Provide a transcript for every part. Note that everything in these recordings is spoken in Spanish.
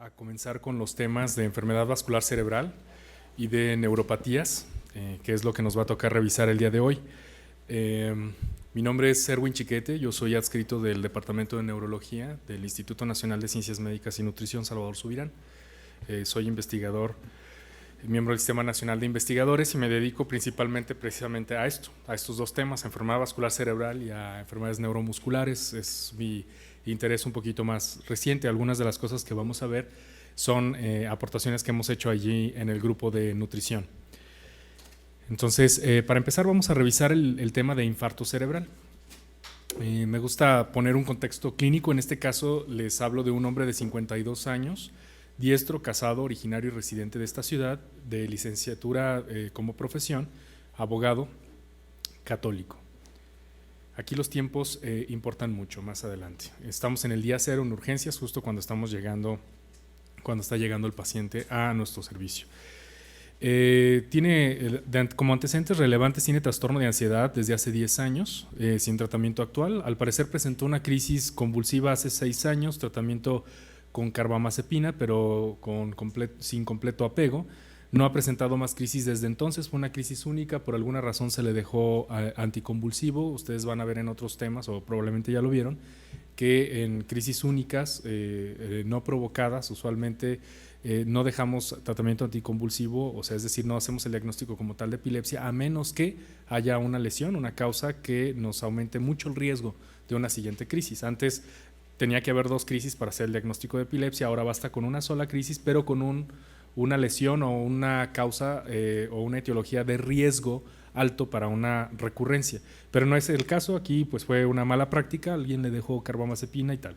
a comenzar con los temas de enfermedad vascular cerebral y de neuropatías, que es lo que nos va a tocar revisar el día de hoy. Mi nombre es Erwin Chiquete, yo soy adscrito del Departamento de Neurología del Instituto Nacional de Ciencias Médicas y Nutrición Salvador Subirán. Soy investigador, miembro del Sistema Nacional de Investigadores, y me dedico precisamente a estos dos temas, a enfermedad vascular cerebral y a enfermedades neuromusculares. Es mi interés un poquito más reciente. Algunas de las cosas que vamos a ver son aportaciones que hemos hecho allí en el grupo de nutrición. Entonces, para empezar vamos a revisar el tema de infarto cerebral. Me gusta poner un contexto clínico. En este caso les hablo de un hombre de 52 años, diestro, casado, originario y residente de esta ciudad, de licenciatura como profesión, abogado, católico. Aquí los tiempos importan mucho más adelante. Estamos en el día cero en urgencias, justo cuando está llegando el paciente a nuestro servicio. Tiene como antecedentes relevantes, tiene trastorno de ansiedad desde hace 10 años, sin tratamiento actual. Al parecer presentó una crisis convulsiva hace 6 años, tratamiento con carbamazepina, pero sin completo apego. No ha presentado más crisis desde entonces, fue una crisis única, por alguna razón se le dejó anticonvulsivo. Ustedes van a ver en otros temas, o probablemente ya lo vieron, que en crisis únicas no provocadas, usualmente no dejamos tratamiento anticonvulsivo, o sea, es decir, no hacemos el diagnóstico como tal de epilepsia, a menos que haya una lesión, una causa que nos aumente mucho el riesgo de una siguiente crisis. Antes tenía que haber 2 crisis para hacer el diagnóstico de epilepsia, ahora basta con una sola crisis, pero con una lesión o una causa o una etiología de riesgo alto para una recurrencia. Pero no es el caso. Aquí pues fue una mala práctica, alguien le dejó carbamazepina y tal.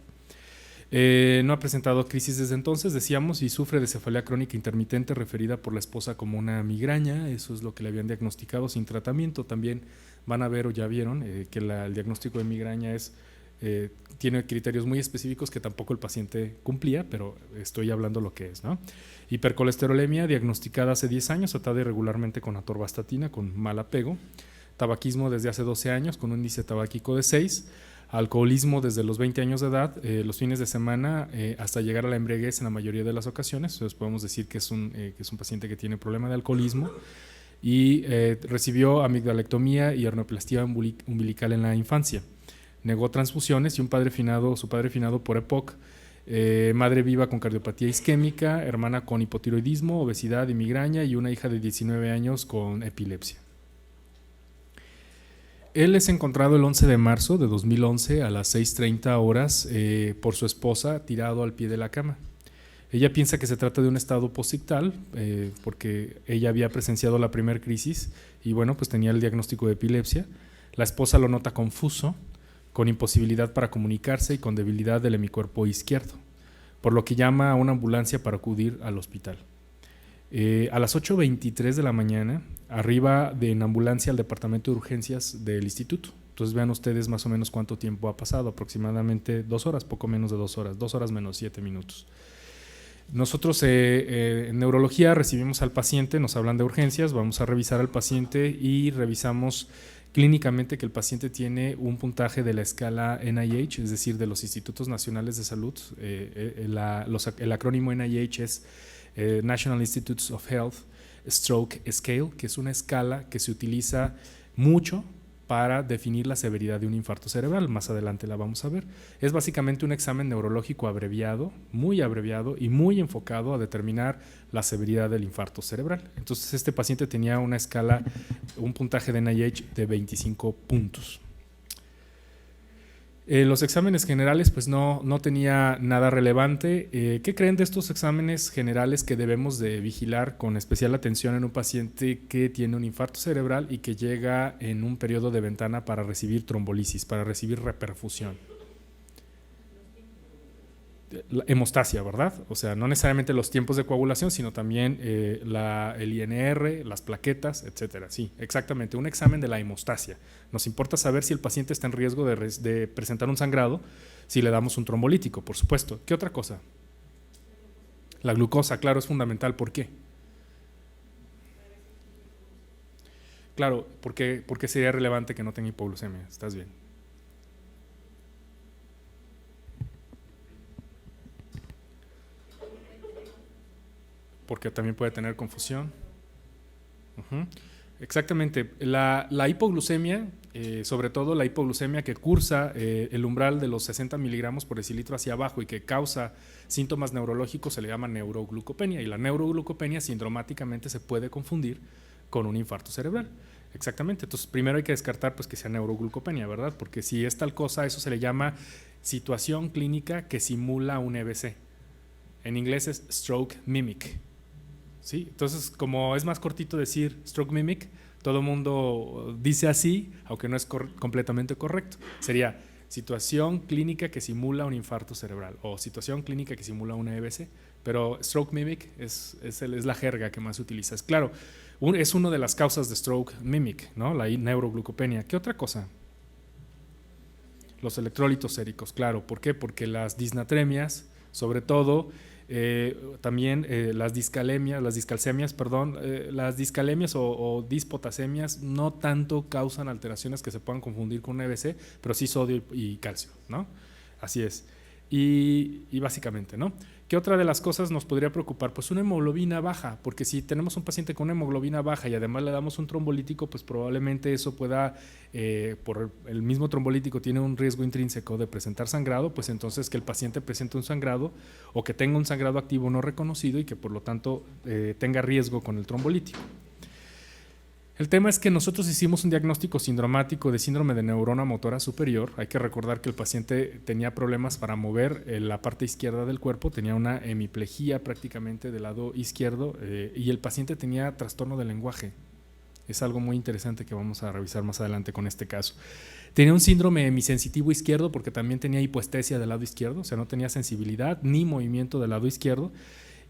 No ha presentado crisis desde entonces, decíamos, y sufre de cefalea crónica intermitente referida por la esposa como una migraña. Eso es lo que le habían diagnosticado sin tratamiento. También van a ver, o ya vieron, que el diagnóstico de migraña tiene criterios muy específicos que tampoco el paciente cumplía, pero estoy hablando lo que es, ¿no? Hipercolesterolemia diagnosticada hace 10 años, tratada irregularmente con atorvastatina, con mal apego. Tabaquismo desde hace 12 años, con un índice tabáquico de 6. Alcoholismo desde los 20 años de edad, los fines de semana hasta llegar a la embriaguez en la mayoría de las ocasiones. Entonces podemos decir que es un paciente que tiene problema de alcoholismo. Y recibió amigdalectomía y hernioplastia umbilical en la infancia. Negó transfusiones y su padre finado por EPOC. Madre viva con cardiopatía isquémica, hermana con hipotiroidismo, obesidad y migraña, y una hija de 19 años con epilepsia. Él es encontrado el 11 de marzo de 2011 a las 6:30 horas por su esposa, tirado al pie de la cama. Ella piensa que se trata de un estado posictal porque ella había presenciado la primera crisis y bueno, pues tenía el diagnóstico de epilepsia. La esposa lo nota confuso, con imposibilidad para comunicarse y con debilidad del hemicuerpo izquierdo, por lo que llama a una ambulancia para acudir al hospital. A las 8:23 de la mañana arriba en ambulancia al departamento de urgencias del instituto. Entonces vean ustedes más o menos cuánto tiempo ha pasado, aproximadamente 2 horas, poco menos de 2 horas, 2 horas menos 7 minutos. Nosotros en neurología recibimos al paciente, nos hablan de urgencias, vamos a revisar al paciente y revisamos clínicamente que el paciente tiene un puntaje de la escala NIH, es decir, de los Institutos Nacionales de Salud. El acrónimo NIH es National Institutes of Health Stroke Scale, que es una escala que se utiliza mucho para definir la severidad de un infarto cerebral. Más adelante la vamos a ver. Es básicamente un examen neurológico abreviado y muy enfocado a determinar la severidad del infarto cerebral. Entonces este paciente tenía una escala, un puntaje de NIH de 25 puntos. Los exámenes generales pues no tenía nada relevante. ¿Qué creen de estos exámenes generales que debemos de vigilar con especial atención en un paciente que tiene un infarto cerebral y que llega en un periodo de ventana para recibir trombolisis, para recibir reperfusión? La hemostasia, ¿verdad? O sea, no necesariamente los tiempos de coagulación, sino también el INR, las plaquetas, etcétera. Sí, exactamente, un examen de la hemostasia. Nos importa saber si el paciente está en riesgo de presentar un sangrado, si le damos un trombolítico, por supuesto. ¿Qué otra cosa? La glucosa, claro, es fundamental. ¿Por qué? Claro, ¿por qué sería relevante que no tenga hipoglucemia? Estás bien. porque también puede tener confusión. Uh-huh. Exactamente. La hipoglucemia, sobre todo la hipoglucemia que cursa el umbral de los 60 miligramos por decilitro hacia abajo y que causa síntomas neurológicos, se le llama neuroglucopenia. Y la neuroglucopenia sindromáticamente se puede confundir con un infarto cerebral. Exactamente. Entonces, primero hay que descartar pues, que sea neuroglucopenia, ¿verdad? Porque si es tal cosa, eso se le llama situación clínica que simula un EBC. En inglés es stroke mimic. ¿Sí? Entonces, como es más cortito decir stroke mimic, todo el mundo dice así, aunque no es completamente correcto. Sería situación clínica que simula un infarto cerebral o situación clínica que simula una EBC, pero stroke mimic es la jerga que más se utiliza. Es claro, es una de las causas de stroke mimic, ¿no? La neuroglucopenia. ¿Qué otra cosa? Los electrolitos séricos, claro. ¿Por qué? Porque las disnatremias, sobre todo, también las discalemias o dispotasemias no tanto causan alteraciones que se puedan confundir con un EBC, pero sí sodio y calcio, ¿no? Así es. Y básicamente, ¿no? ¿Qué otra de las cosas nos podría preocupar? Pues una hemoglobina baja, porque si tenemos un paciente con una hemoglobina baja y además le damos un trombolítico, pues probablemente eso pueda, por el mismo trombolítico tiene un riesgo intrínseco de presentar sangrado, pues entonces que el paciente presente un sangrado o que tenga un sangrado activo no reconocido y que por lo tanto tenga riesgo con el trombolítico. El tema es que nosotros hicimos un diagnóstico sindromático de síndrome de neurona motora superior. Hay que recordar que el paciente tenía problemas para mover la parte izquierda del cuerpo, tenía una hemiplegia prácticamente del lado izquierdo y el paciente tenía trastorno del lenguaje. Es algo muy interesante que vamos a revisar más adelante con este caso. Tenía un síndrome hemisensitivo izquierdo porque también tenía hipoestesia del lado izquierdo, o sea, no tenía sensibilidad ni movimiento del lado izquierdo,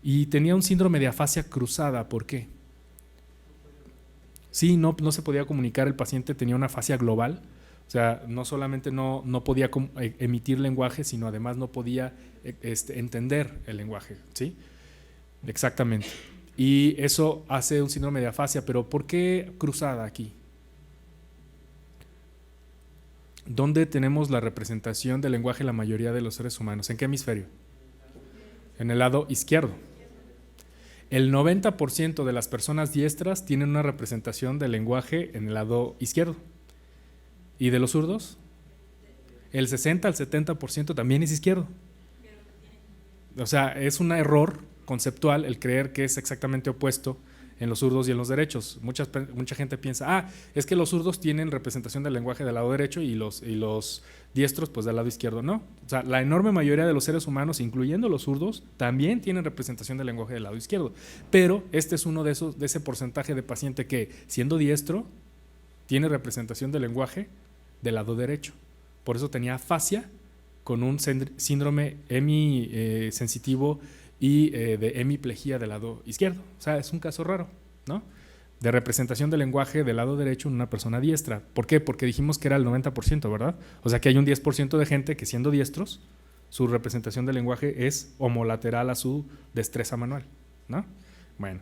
y tenía un síndrome de afasia cruzada. ¿Por qué? Sí, no se podía comunicar, el paciente tenía una afasia global, o sea, no solamente no podía emitir lenguaje, sino además no podía entender el lenguaje, ¿sí? Exactamente. Y eso hace un síndrome de afasia, pero ¿por qué cruzada aquí? ¿Dónde tenemos la representación del lenguaje en la mayoría de los seres humanos? ¿En qué hemisferio? En el lado izquierdo. El 90% de las personas diestras tienen una representación del lenguaje en el lado izquierdo. ¿Y de los zurdos? El 60 al 70% también es izquierdo. O sea, es un error conceptual el creer que es exactamente opuesto en los zurdos y en los derechos. Mucha gente piensa, es que los zurdos tienen representación del lenguaje del lado derecho y los diestros pues del lado izquierdo. No, o sea, la enorme mayoría de los seres humanos, incluyendo los zurdos, también tienen representación del lenguaje del lado izquierdo, pero este es uno de ese porcentaje de paciente que, siendo diestro, tiene representación del lenguaje del lado derecho. Por eso tenía afasia con un síndrome hemisensitivo y de hemiplegia del lado izquierdo. O sea, es un caso raro, ¿no? De representación del lenguaje del lado derecho en una persona diestra. ¿Por qué? Porque dijimos que era el 90%, ¿verdad? O sea que hay un 10% de gente que, siendo diestros, su representación del lenguaje es homolateral a su destreza manual, ¿no? Bueno,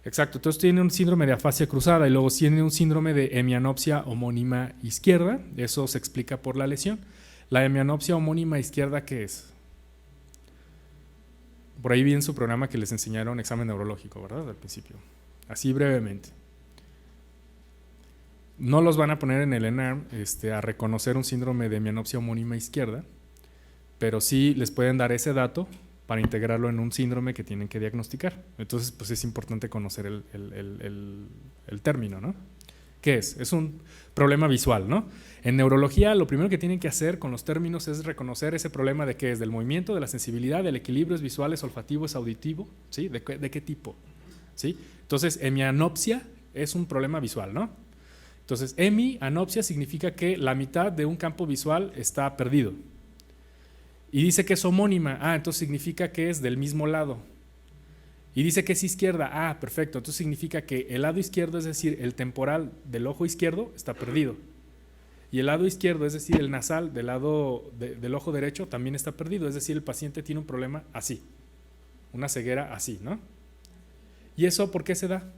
exacto. Entonces tiene un síndrome de afasia cruzada y luego tiene un síndrome de hemianopsia homónima izquierda. Eso se explica por la lesión. La hemianopsia homónima izquierda, ¿qué es? Por ahí vi en su programa que les enseñaron examen neurológico, ¿verdad? Al principio. Así brevemente. No los van a poner en el ENARM a reconocer un síndrome de hemianopsia homónima izquierda, pero sí les pueden dar ese dato para integrarlo en un síndrome que tienen que diagnosticar. Entonces, pues es importante conocer el término, ¿no? ¿Qué es? Es un problema visual, ¿no? En neurología, lo primero que tienen que hacer con los términos es reconocer ese problema de qué es, del movimiento, de la sensibilidad, del equilibrio, es visual, es olfativo, es auditivo, ¿sí? ¿De qué tipo? ¿Sí? Entonces, hemianopsia es un problema visual, ¿no? Entonces, hemianopsia significa que la mitad de un campo visual está perdido. Y dice que es homónima, entonces significa que es del mismo lado. Y dice que es izquierda, perfecto, entonces significa que el lado izquierdo, es decir, el temporal del ojo izquierdo, está perdido. Y el lado izquierdo, es decir, el nasal del lado del ojo derecho, también está perdido, es decir, el paciente tiene un problema así, una ceguera así, ¿no? ¿Y eso por qué se da?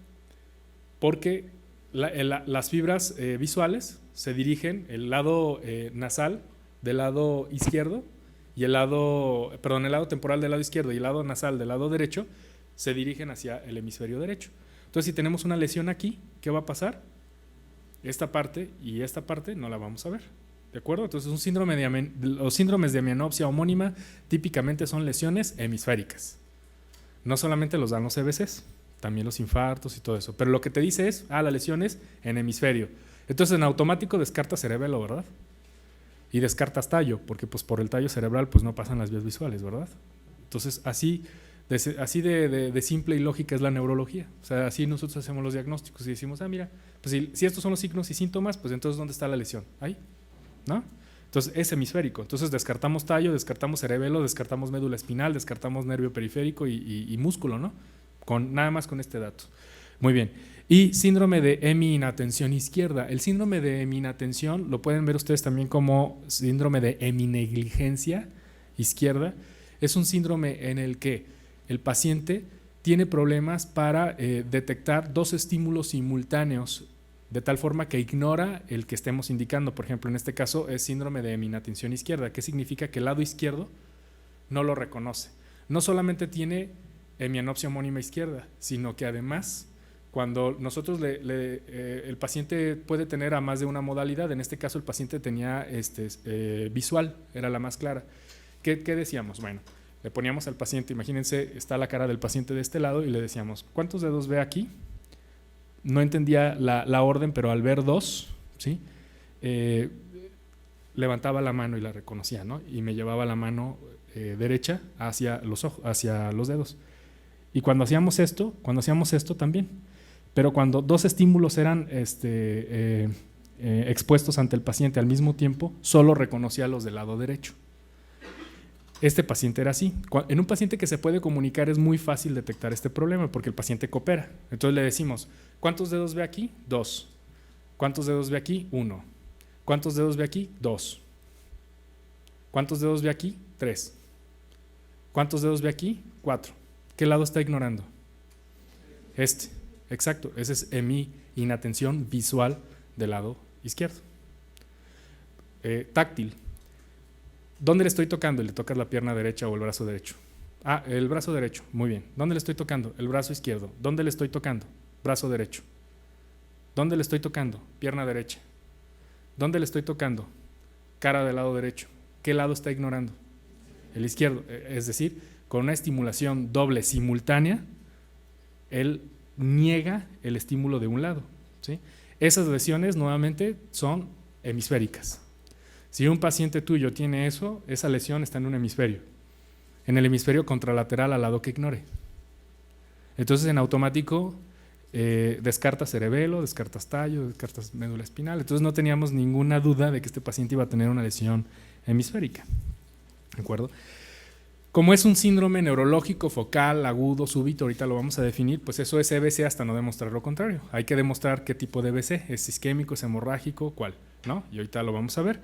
Porque las fibras visuales se dirigen, el lado nasal del lado izquierdo y el lado temporal del lado izquierdo y el lado nasal del lado derecho se dirigen hacia el hemisferio derecho. Entonces, si tenemos una lesión aquí, ¿qué va a pasar? Esta parte y esta parte no la vamos a ver, ¿de acuerdo? Entonces, los síndromes de amianopsia homónima típicamente son lesiones hemisféricas. No solamente los dan los CVCs, también los infartos y todo eso. Pero lo que te dice es, la lesión es en hemisferio. Entonces, en automático descartas cerebelo, ¿verdad? Y descartas tallo, porque pues por el tallo cerebral pues no pasan las vías visuales, ¿verdad? Entonces, así de simple y lógica es la neurología. O sea, así nosotros hacemos los diagnósticos y decimos, mira, pues si estos son los signos y síntomas, pues entonces ¿dónde está la lesión? Ahí, ¿no? Entonces es hemisférico. Entonces descartamos tallo, descartamos cerebelo, descartamos médula espinal, descartamos nervio periférico y músculo, ¿no? Nada más con este dato. Muy bien. Y síndrome de heminatención izquierda. El síndrome de heminatención lo pueden ver ustedes también como síndrome de heminegligencia izquierda. Es un síndrome en el que el paciente tiene problemas para detectar dos estímulos simultáneos de tal forma que ignora el que estemos indicando. Por ejemplo, en este caso es síndrome de heminatención izquierda, que significa que el lado izquierdo no lo reconoce. No solamente tiene hemianopsia homónima izquierda, sino que además, cuando nosotros el paciente puede tener a más de una modalidad, en este caso el paciente tenía visual, era la más clara. ¿Qué decíamos? Bueno, le poníamos al paciente, imagínense, está la cara del paciente de este lado y le decíamos, ¿cuántos dedos ve aquí? No entendía la orden, pero al ver 2, ¿sí? Levantaba la mano y la reconocía, ¿no? Y me llevaba la mano derecha hacia los ojos, hacia los dedos. Y cuando hacíamos esto también. Pero cuando dos estímulos eran expuestos ante el paciente al mismo tiempo, solo reconocía los del lado derecho. Este paciente era así. En un paciente que se puede comunicar es muy fácil detectar este problema porque el paciente coopera. Entonces le decimos, ¿cuántos dedos ve aquí? 2. ¿Cuántos dedos ve aquí? 1. ¿Cuántos dedos ve aquí? 2. ¿Cuántos dedos ve aquí? 3. ¿Cuántos dedos ve aquí? 4. ¿Qué lado está ignorando? Exacto. Ese es inatención visual del lado izquierdo. Táctil. ¿Dónde le estoy tocando? Y le tocas la pierna derecha o el brazo derecho. El brazo derecho, muy bien. ¿Dónde le estoy tocando? El brazo izquierdo. ¿Dónde le estoy tocando? Brazo derecho. ¿Dónde le estoy tocando? Pierna derecha. ¿Dónde le estoy tocando? Cara del lado derecho. ¿Qué lado está ignorando? El izquierdo. Es decir, con una estimulación doble simultánea, él niega el estímulo de un lado, ¿sí? Esas lesiones nuevamente son hemisféricas. Si un paciente tuyo tiene eso, esa lesión está en un hemisferio, en el hemisferio contralateral al lado que ignore. Entonces, en automático, descartas cerebelo, descartas tallo, descartas médula espinal. Entonces, no teníamos ninguna duda de que este paciente iba a tener una lesión hemisférica. ¿De acuerdo? Como es un síndrome neurológico, focal, agudo, súbito, ahorita lo vamos a definir, pues eso es EBC hasta no demostrar lo contrario. Hay que demostrar qué tipo de EBC, es isquémico, es hemorrágico, cuál, ¿no? Y ahorita lo vamos a ver.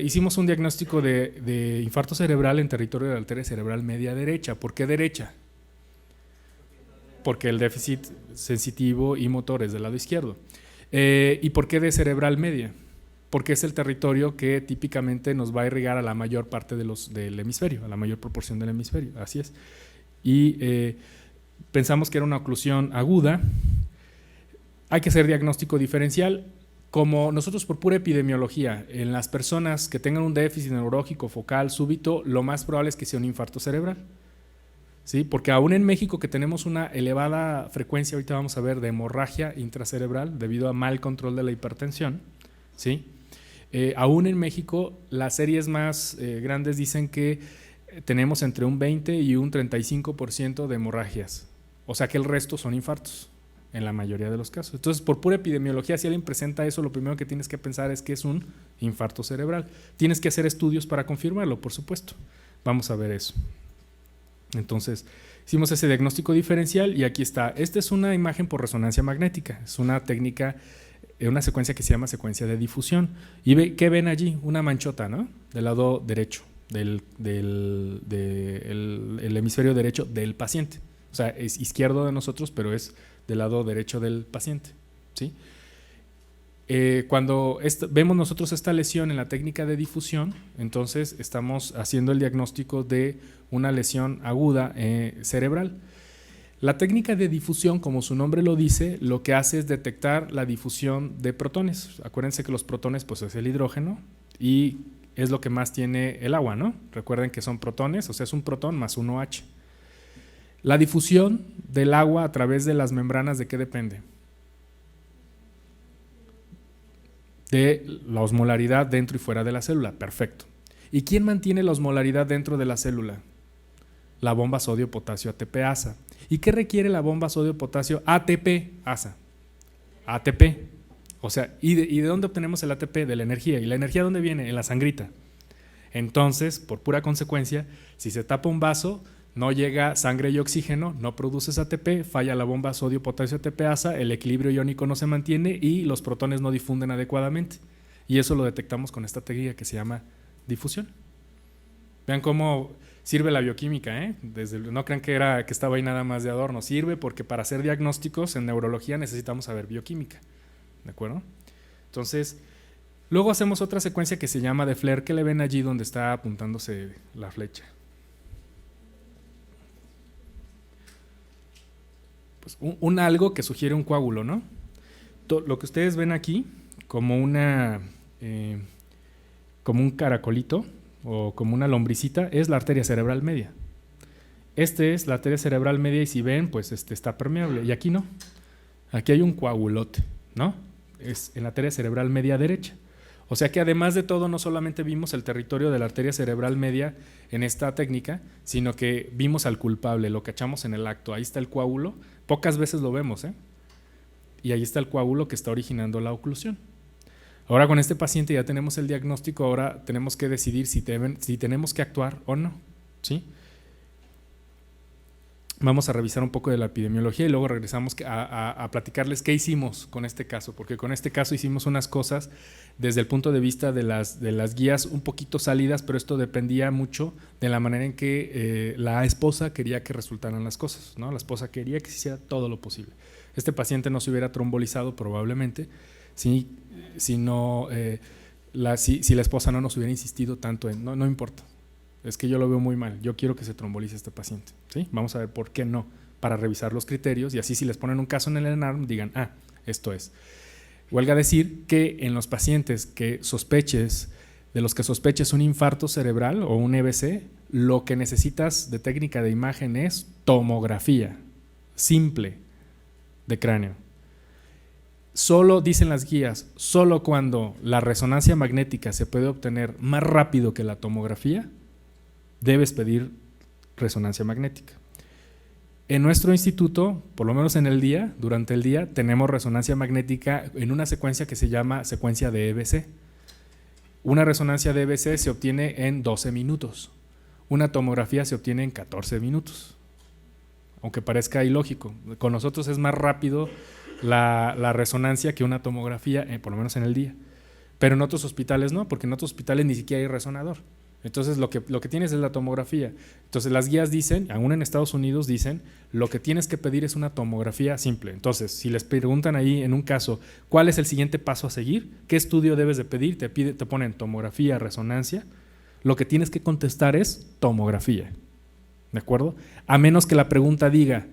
Hicimos un diagnóstico de infarto cerebral en territorio de la arteria cerebral media derecha. ¿Por qué derecha? Porque el déficit sensitivo y motor es del lado izquierdo. ¿Y por qué de cerebral media? Porque es el territorio que típicamente nos va a irrigar a la mayor parte del hemisferio, a la mayor proporción del hemisferio, así es. Y pensamos que era una oclusión aguda. Hay que hacer diagnóstico diferencial. Como nosotros por pura epidemiología, en las personas que tengan un déficit neurológico focal súbito, lo más probable es que sea un infarto cerebral. ¿Sí? Porque aún en México, que tenemos una elevada frecuencia, ahorita vamos a ver, de hemorragia intracerebral debido a mal control de la hipertensión, ¿sí? Aún en México, las series más grandes dicen que tenemos entre un 20 y un 35% de hemorragias, o sea que el resto son infartos en la mayoría de los casos. Entonces, por pura epidemiología, si alguien presenta eso, lo primero que tienes que pensar es que es un infarto cerebral. Tienes que hacer estudios para confirmarlo, por supuesto. Vamos a ver eso. Entonces, hicimos ese diagnóstico diferencial y aquí está. Esta es una imagen por resonancia magnética, es una técnica, una secuencia que se llama secuencia de difusión. ¿Y qué ven allí? Una manchota, ¿no? Del lado derecho, del hemisferio derecho del paciente. O sea, es izquierdo de nosotros, pero es del lado derecho del paciente, ¿sí? Cuando vemos nosotros esta lesión en la técnica de difusión, entonces estamos haciendo el diagnóstico de una lesión aguda cerebral. La técnica de difusión, como su nombre lo dice, lo que hace es detectar la difusión de protones. Acuérdense que los protones pues, es el hidrógeno y es lo que más tiene el agua, ¿no? Recuerden que son protones, o sea, es un protón más un OH. La difusión del agua a través de las membranas, ¿de qué depende? De la osmolaridad dentro y fuera de la célula. Perfecto. ¿Y quién mantiene la osmolaridad dentro de la célula? La bomba sodio-potasio ATP-ASA. ¿Y qué requiere la bomba sodio-potasio ATP-ASA? ATP. O sea, ¿y de dónde obtenemos el ATP? De la energía. ¿Y la energía dónde viene? En la sangrita. Entonces, por pura consecuencia, si se tapa un vaso, no llega sangre y oxígeno, no produces ATP, falla la bomba sodio-potasio ATP-ASA, el equilibrio iónico no se mantiene y los protones no difunden adecuadamente. Y eso lo detectamos con esta técnica que se llama difusión. Vean cómo sirve la bioquímica, ¿eh? No crean que estaba ahí nada más de adorno. Sirve porque para hacer diagnósticos en neurología necesitamos saber bioquímica. ¿De acuerdo? Entonces, luego hacemos otra secuencia que se llama de Flair, que le ven allí donde está apuntándose la flecha. Pues un algo que sugiere un coágulo, ¿no? Lo que ustedes ven aquí como como un caracolito o como una lombricita es la arteria cerebral media. Es la arteria cerebral media y si ven, pues está permeable y aquí no. Aquí hay un coagulote, ¿no? Es en la arteria cerebral media derecha. O sea que además de todo, no solamente vimos el territorio de la arteria cerebral media en esta técnica, sino que vimos al culpable, lo cachamos en el acto. Ahí está el coágulo, pocas veces lo vemos, ¿eh? Y ahí está el coágulo que está originando la oclusión. Ahora con este paciente ya tenemos el diagnóstico, ahora tenemos que decidir si tenemos que actuar o no, ¿sí? Vamos a revisar un poco de la epidemiología y luego regresamos a platicarles qué hicimos con este caso, porque con este caso hicimos unas cosas desde el punto de vista de las guías un poquito salidas, pero esto dependía mucho de la manera en que la esposa quería que resultaran las cosas, ¿no? La esposa quería que se hiciera todo lo posible. Este paciente no se hubiera trombolizado probablemente si la esposa no nos hubiera insistido tanto en no importa. Es que yo lo veo muy mal, yo quiero que se trombolice este paciente, ¿sí? Vamos a ver por qué no, para revisar los criterios y así si les ponen un caso en el ENARM digan, esto es. Huelga decir que en los pacientes de los que sospeches un infarto cerebral o un EBC, lo que necesitas de técnica de imagen es tomografía simple de cráneo. Solo, dicen las guías, solo cuando la resonancia magnética se puede obtener más rápido que la tomografía, debes pedir resonancia magnética. En nuestro instituto, por lo menos durante el día, tenemos resonancia magnética en una secuencia que se llama secuencia de EBC. Una resonancia de EBC se obtiene en 12 minutos. Una tomografía se obtiene en 14 minutos. Aunque parezca ilógico. Con nosotros es más rápido la resonancia que una tomografía, por lo menos en el día. Pero en otros hospitales no, porque en otros hospitales ni siquiera hay resonador. Entonces lo que tienes es la tomografía. Entonces las guías dicen, aún en Estados Unidos dicen, lo que tienes que pedir es una tomografía simple. Entonces, si les preguntan ahí en un caso, ¿cuál es el siguiente paso a seguir? ¿Qué estudio debes de pedir? Te ponen tomografía, resonancia. Lo que tienes que contestar es tomografía. ¿De acuerdo? A menos que la pregunta diga,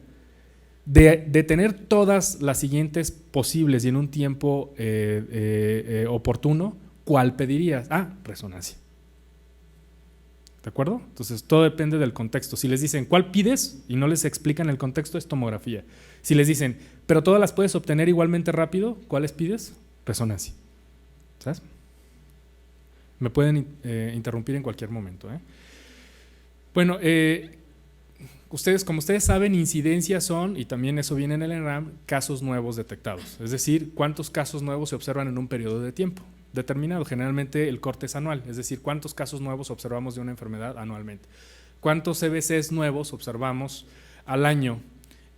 de tener todas las siguientes posibles y en un tiempo oportuno, ¿cuál pedirías? Resonancia. ¿De acuerdo? Entonces todo depende del contexto. Si les dicen ¿cuál pides? Y no les explican el contexto, es tomografía. Si les dicen pero todas las puedes obtener igualmente rápido, ¿cuáles pides? Resonancia. ¿Sabes? Me pueden interrumpir en cualquier momento, ¿eh? Bueno, como ustedes saben, incidencias son, y también eso viene en el ENRAM, casos nuevos detectados. Es decir, cuántos casos nuevos se observan en un periodo de tiempo determinado. Generalmente el corte es anual, es decir, cuántos casos nuevos observamos de una enfermedad anualmente. Cuántos CBCs nuevos observamos al año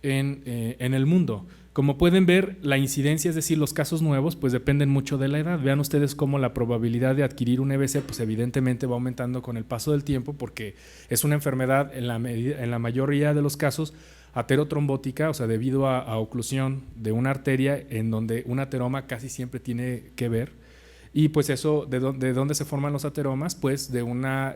en el mundo. Como pueden ver, la incidencia, es decir, los casos nuevos, pues dependen mucho de la edad. Vean ustedes cómo la probabilidad de adquirir un EBC, pues evidentemente va aumentando con el paso del tiempo porque es una enfermedad en la mayoría de los casos aterotrombótica, o sea, debido a oclusión de una arteria en donde un ateroma casi siempre tiene que ver. Y pues eso, ¿de dónde se forman los ateromas? Pues de una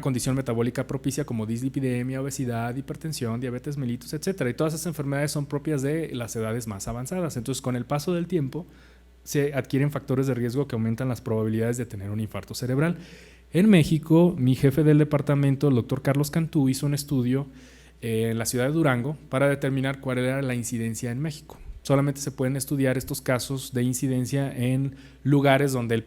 condición metabólica propicia como dislipidemia, obesidad, hipertensión, diabetes mellitus, etcétera. Y todas esas enfermedades son propias de las edades más avanzadas. Entonces, con el paso del tiempo, se adquieren factores de riesgo que aumentan las probabilidades de tener un infarto cerebral. En México, mi jefe del departamento, el doctor Carlos Cantú, hizo un estudio en la ciudad de Durango para determinar cuál era la incidencia en México. Solamente se pueden estudiar estos casos de incidencia en lugares donde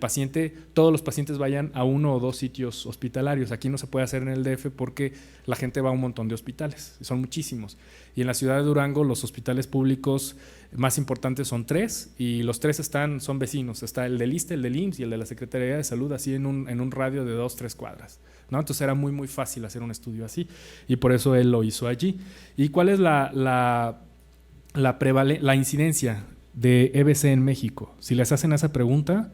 todos los pacientes vayan a 1 o 2 sitios hospitalarios. Aquí no se puede hacer en el DF porque la gente va a un montón de hospitales, son muchísimos. Y en la ciudad de Durango los hospitales públicos más importantes son 3 y los 3 son vecinos. Está el del ISSSTE, el del IMSS y el de la Secretaría de Salud, así en un radio de 2-3 cuadras, ¿no? Entonces era muy, muy fácil hacer un estudio así y por eso él lo hizo allí. ¿Y cuál es la incidencia de EBC en México? Si les hacen esa pregunta,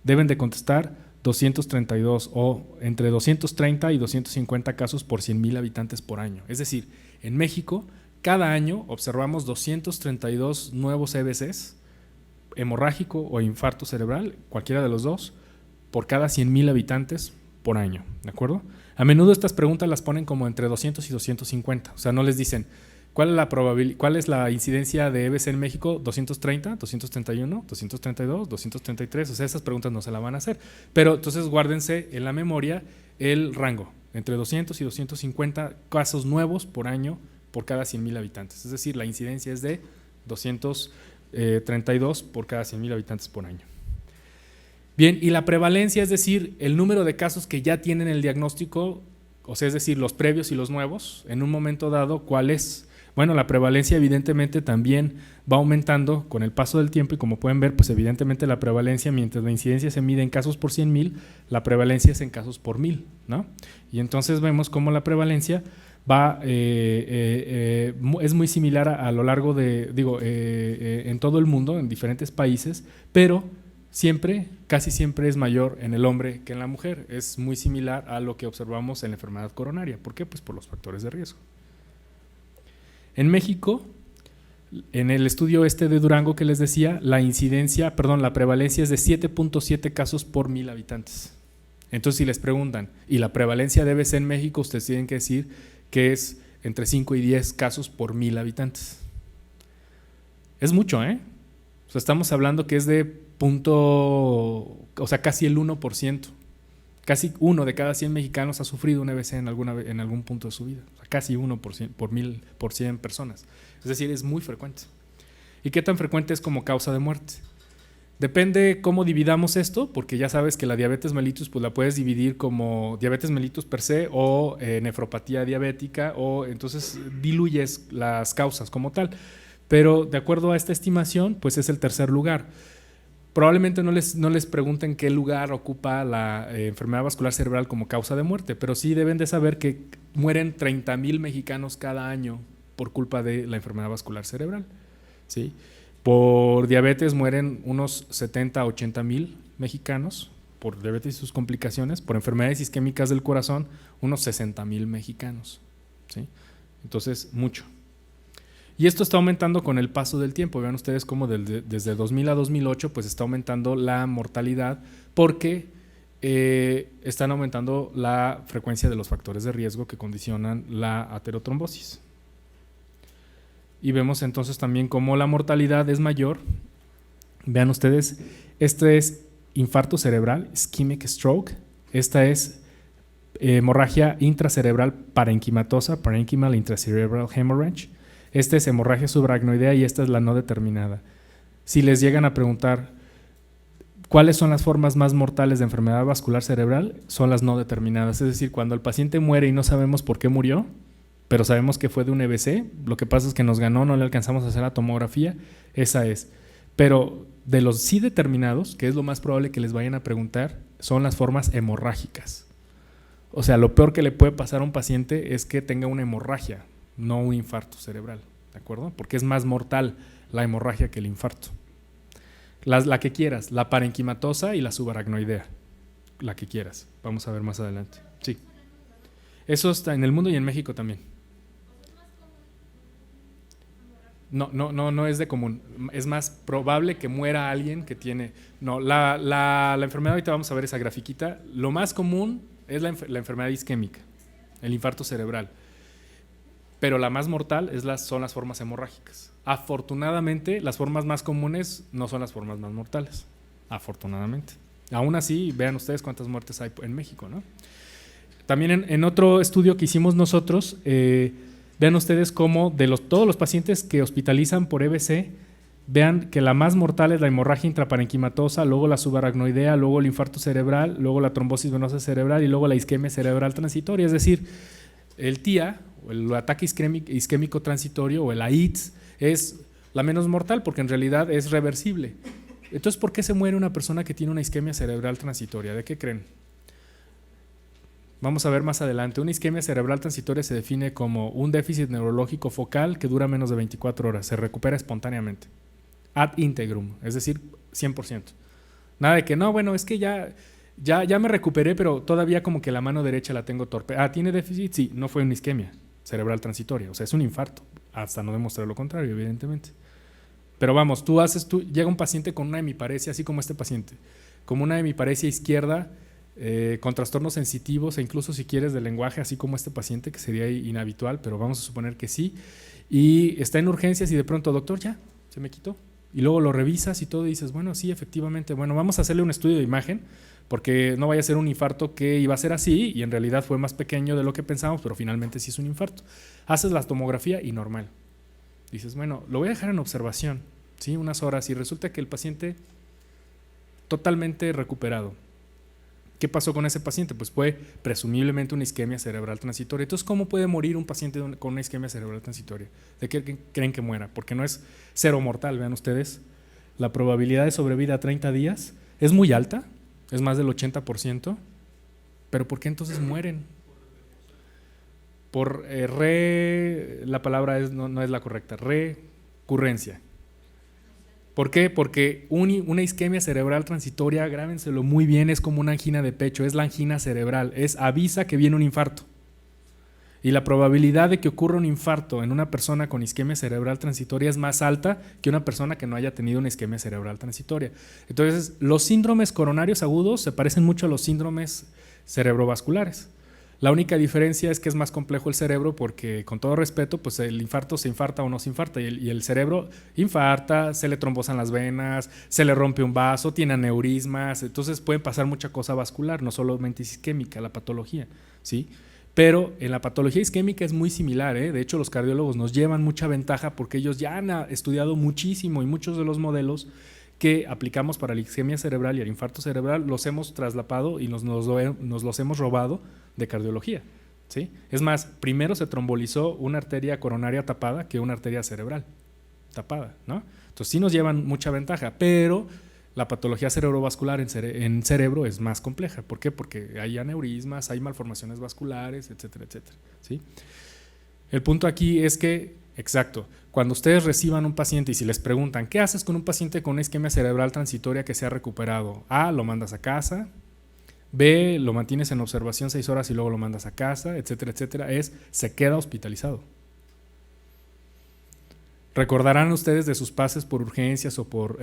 deben de contestar 232 o entre 230 y 250 casos por 100,000 habitantes por año. Es decir, en México, cada año observamos 232 nuevos EBCs, hemorrágico o infarto cerebral, cualquiera de los dos, por cada 100,000 habitantes por año, ¿de acuerdo? A menudo estas preguntas las ponen como entre 200 y 250, o sea, no les dicen ¿cuál es la incidencia de EBC en México? 230, 231, 232, 233, o sea, esas preguntas no se las van a hacer. Pero entonces guárdense en la memoria el rango, entre 200 y 250 casos nuevos por año por cada 100,000 habitantes. Es decir, la incidencia es de 232 por cada 100,000 habitantes por año. Bien, y la prevalencia, es decir, el número de casos que ya tienen el diagnóstico, o sea, es decir, los previos y los nuevos, en un momento dado, ¿cuál es? Bueno, la prevalencia evidentemente también va aumentando con el paso del tiempo y como pueden ver, pues evidentemente la prevalencia, mientras la incidencia se mide en casos por 100,000, la prevalencia es en casos por 1,000, ¿no? Y entonces vemos cómo la prevalencia es muy similar a lo largo en todo el mundo, en diferentes países, pero casi siempre es mayor en el hombre que en la mujer. Es muy similar a lo que observamos en la enfermedad coronaria. ¿Por qué? Pues por los factores de riesgo. En México, en el estudio de Durango que les decía, la prevalencia es de 7.7 casos por 1,000 habitantes. Entonces, si les preguntan, ¿y la prevalencia debe ser en México? Ustedes tienen que decir que es entre 5 y 10 casos por 1,000 habitantes. Es mucho, ¿eh? O sea, estamos hablando que es casi el 1%. Casi 1 de cada 100 mexicanos ha sufrido un EBC en algún punto de su vida. O sea, casi 1 por 100 personas. Es decir, es muy frecuente. ¿Y qué tan frecuente es como causa de muerte? Depende cómo dividamos esto, porque ya sabes que la diabetes mellitus pues la puedes dividir como diabetes mellitus per se o nefropatía diabética, o entonces diluyes las causas como tal. Pero de acuerdo a esta estimación, pues es el tercer lugar. Probablemente no les pregunten qué lugar ocupa la enfermedad vascular cerebral como causa de muerte, pero sí deben de saber que mueren 30,000 mexicanos cada año por culpa de la enfermedad vascular cerebral, ¿sí? Por diabetes mueren unos 70 a 80,000 mexicanos por diabetes y sus complicaciones. Por enfermedades isquémicas del corazón, unos 60,000 mexicanos, ¿sí? Entonces, mucho. Y esto está aumentando con el paso del tiempo. Vean ustedes cómo desde 2000 a 2008 pues está aumentando la mortalidad porque están aumentando la frecuencia de los factores de riesgo que condicionan la aterotrombosis. Y vemos entonces también cómo la mortalidad es mayor. Vean ustedes, este es infarto cerebral, ischemic stroke. Esta es hemorragia intracerebral parenquimatosa, parenchymal intracerebral hemorrhage. Esta es hemorragia subaracnoidea y esta es la no determinada. Si les llegan a preguntar cuáles son las formas más mortales de enfermedad vascular cerebral, son las no determinadas. Es decir, cuando el paciente muere y no sabemos por qué murió, pero sabemos que fue de un EBC, lo que pasa es que nos ganó, no le alcanzamos a hacer la tomografía, esa es. Pero de los sí determinados, que es lo más probable que les vayan a preguntar, son las formas hemorrágicas. O sea, lo peor que le puede pasar a un paciente es que tenga una hemorragia, no un infarto cerebral, ¿de acuerdo? Porque es más mortal la hemorragia que el infarto. La que quieras, la parenquimatosa y la subaracnoidea, la que quieras. Vamos a ver más adelante. Sí. Eso está en el mundo y en México también. No es de común. Es más probable que muera alguien que tiene. No, la enfermedad, ahorita vamos a ver esa grafiquita. Lo más común es la enfermedad isquémica, el infarto cerebral. Pero la más mortal son las formas hemorrágicas. Afortunadamente, las formas más comunes no son las formas más mortales. Afortunadamente. Aún así, vean ustedes cuántas muertes hay en México, ¿no? También en otro estudio que hicimos nosotros, vean ustedes cómo de todos los pacientes que hospitalizan por EBC, vean que la más mortal es la hemorragia intraparenquimatosa, luego la subaracnoidea, luego el infarto cerebral, luego la trombosis venosa cerebral y luego la isquemia cerebral transitoria. Es decir, el TIA, o el ataque isquémico transitorio, o el AITS, es la menos mortal porque en realidad es reversible. Entonces, ¿por qué se muere una persona que tiene una isquemia cerebral transitoria? ¿De qué creen? Vamos a ver más adelante. Una isquemia cerebral transitoria se define como un déficit neurológico focal que dura menos de 24 horas. Se recupera espontáneamente. Ad integrum, es decir, 100%. Nada de que no, bueno, es que ya me recuperé, pero todavía como que la mano derecha la tengo torpe. ¿Tiene déficit? Sí, no fue una isquemia cerebral transitoria. O sea, es un infarto. Hasta no demostrar lo contrario, evidentemente. Pero vamos, llega un paciente con una hemiparesia, así como este paciente, como una hemiparesia izquierda, con trastornos sensitivos e incluso si quieres de lenguaje, así como este paciente, que sería inhabitual, pero vamos a suponer que sí, y está en urgencias y de pronto, doctor, ya, se me quitó. Y luego lo revisas y todo y dices, bueno, sí, efectivamente, bueno, vamos a hacerle un estudio de imagen, porque no vaya a ser un infarto que iba a ser así y en realidad fue más pequeño de lo que pensamos, pero finalmente sí es un infarto. Haces la tomografía y normal. Dices, bueno, lo voy a dejar en observación, ¿sí? Unas horas y resulta que el paciente totalmente recuperado. ¿Qué pasó con ese paciente? Pues fue presumiblemente una isquemia cerebral transitoria. Entonces, ¿cómo puede morir un paciente con una isquemia cerebral transitoria? ¿De qué creen que muera? Porque no es cero mortal, vean ustedes. La probabilidad de sobrevida a 30 días es muy alta, es más del 80%, pero ¿por qué entonces mueren? Por la palabra no es la correcta, recurrencia. ¿Por qué? Porque una isquemia cerebral transitoria, grábenselo muy bien, es como una angina de pecho, es la angina cerebral, avisa que viene un infarto. Y la probabilidad de que ocurra un infarto en una persona con isquemia cerebral transitoria es más alta que una persona que no haya tenido una isquemia cerebral transitoria. Entonces, los síndromes coronarios agudos se parecen mucho a los síndromes cerebrovasculares. La única diferencia es que es más complejo el cerebro porque, con todo respeto, pues el infarto se infarta o no se infarta y el cerebro infarta, se le trombosan las venas, se le rompe un vaso, tiene aneurismas, entonces puede pasar mucha cosa vascular, no solamente isquémica, la patología, ¿sí? Pero en la patología isquémica es muy similar, ¿eh? De hecho, los cardiólogos nos llevan mucha ventaja porque ellos ya han estudiado muchísimo y muchos de los modelos que aplicamos para la isquemia cerebral y el infarto cerebral los hemos traslapado y nos los hemos robado de cardiología, ¿sí? Es más, primero se trombolizó una arteria coronaria tapada que una arteria cerebral tapada, ¿no? Entonces sí nos llevan mucha ventaja, pero la patología cerebrovascular en cerebro es más compleja. ¿Por qué? Porque hay aneurismas, hay malformaciones vasculares, etcétera, etcétera, ¿sí? El punto aquí es que, exacto, cuando ustedes reciban un paciente y si les preguntan, ¿qué haces con un paciente con una isquemia cerebral transitoria que se ha recuperado? A, lo mandas a casa. B, lo mantienes en observación 6 horas y luego lo mandas a casa, etcétera, etcétera. Se queda hospitalizado. Recordarán ustedes de sus pases por urgencias o por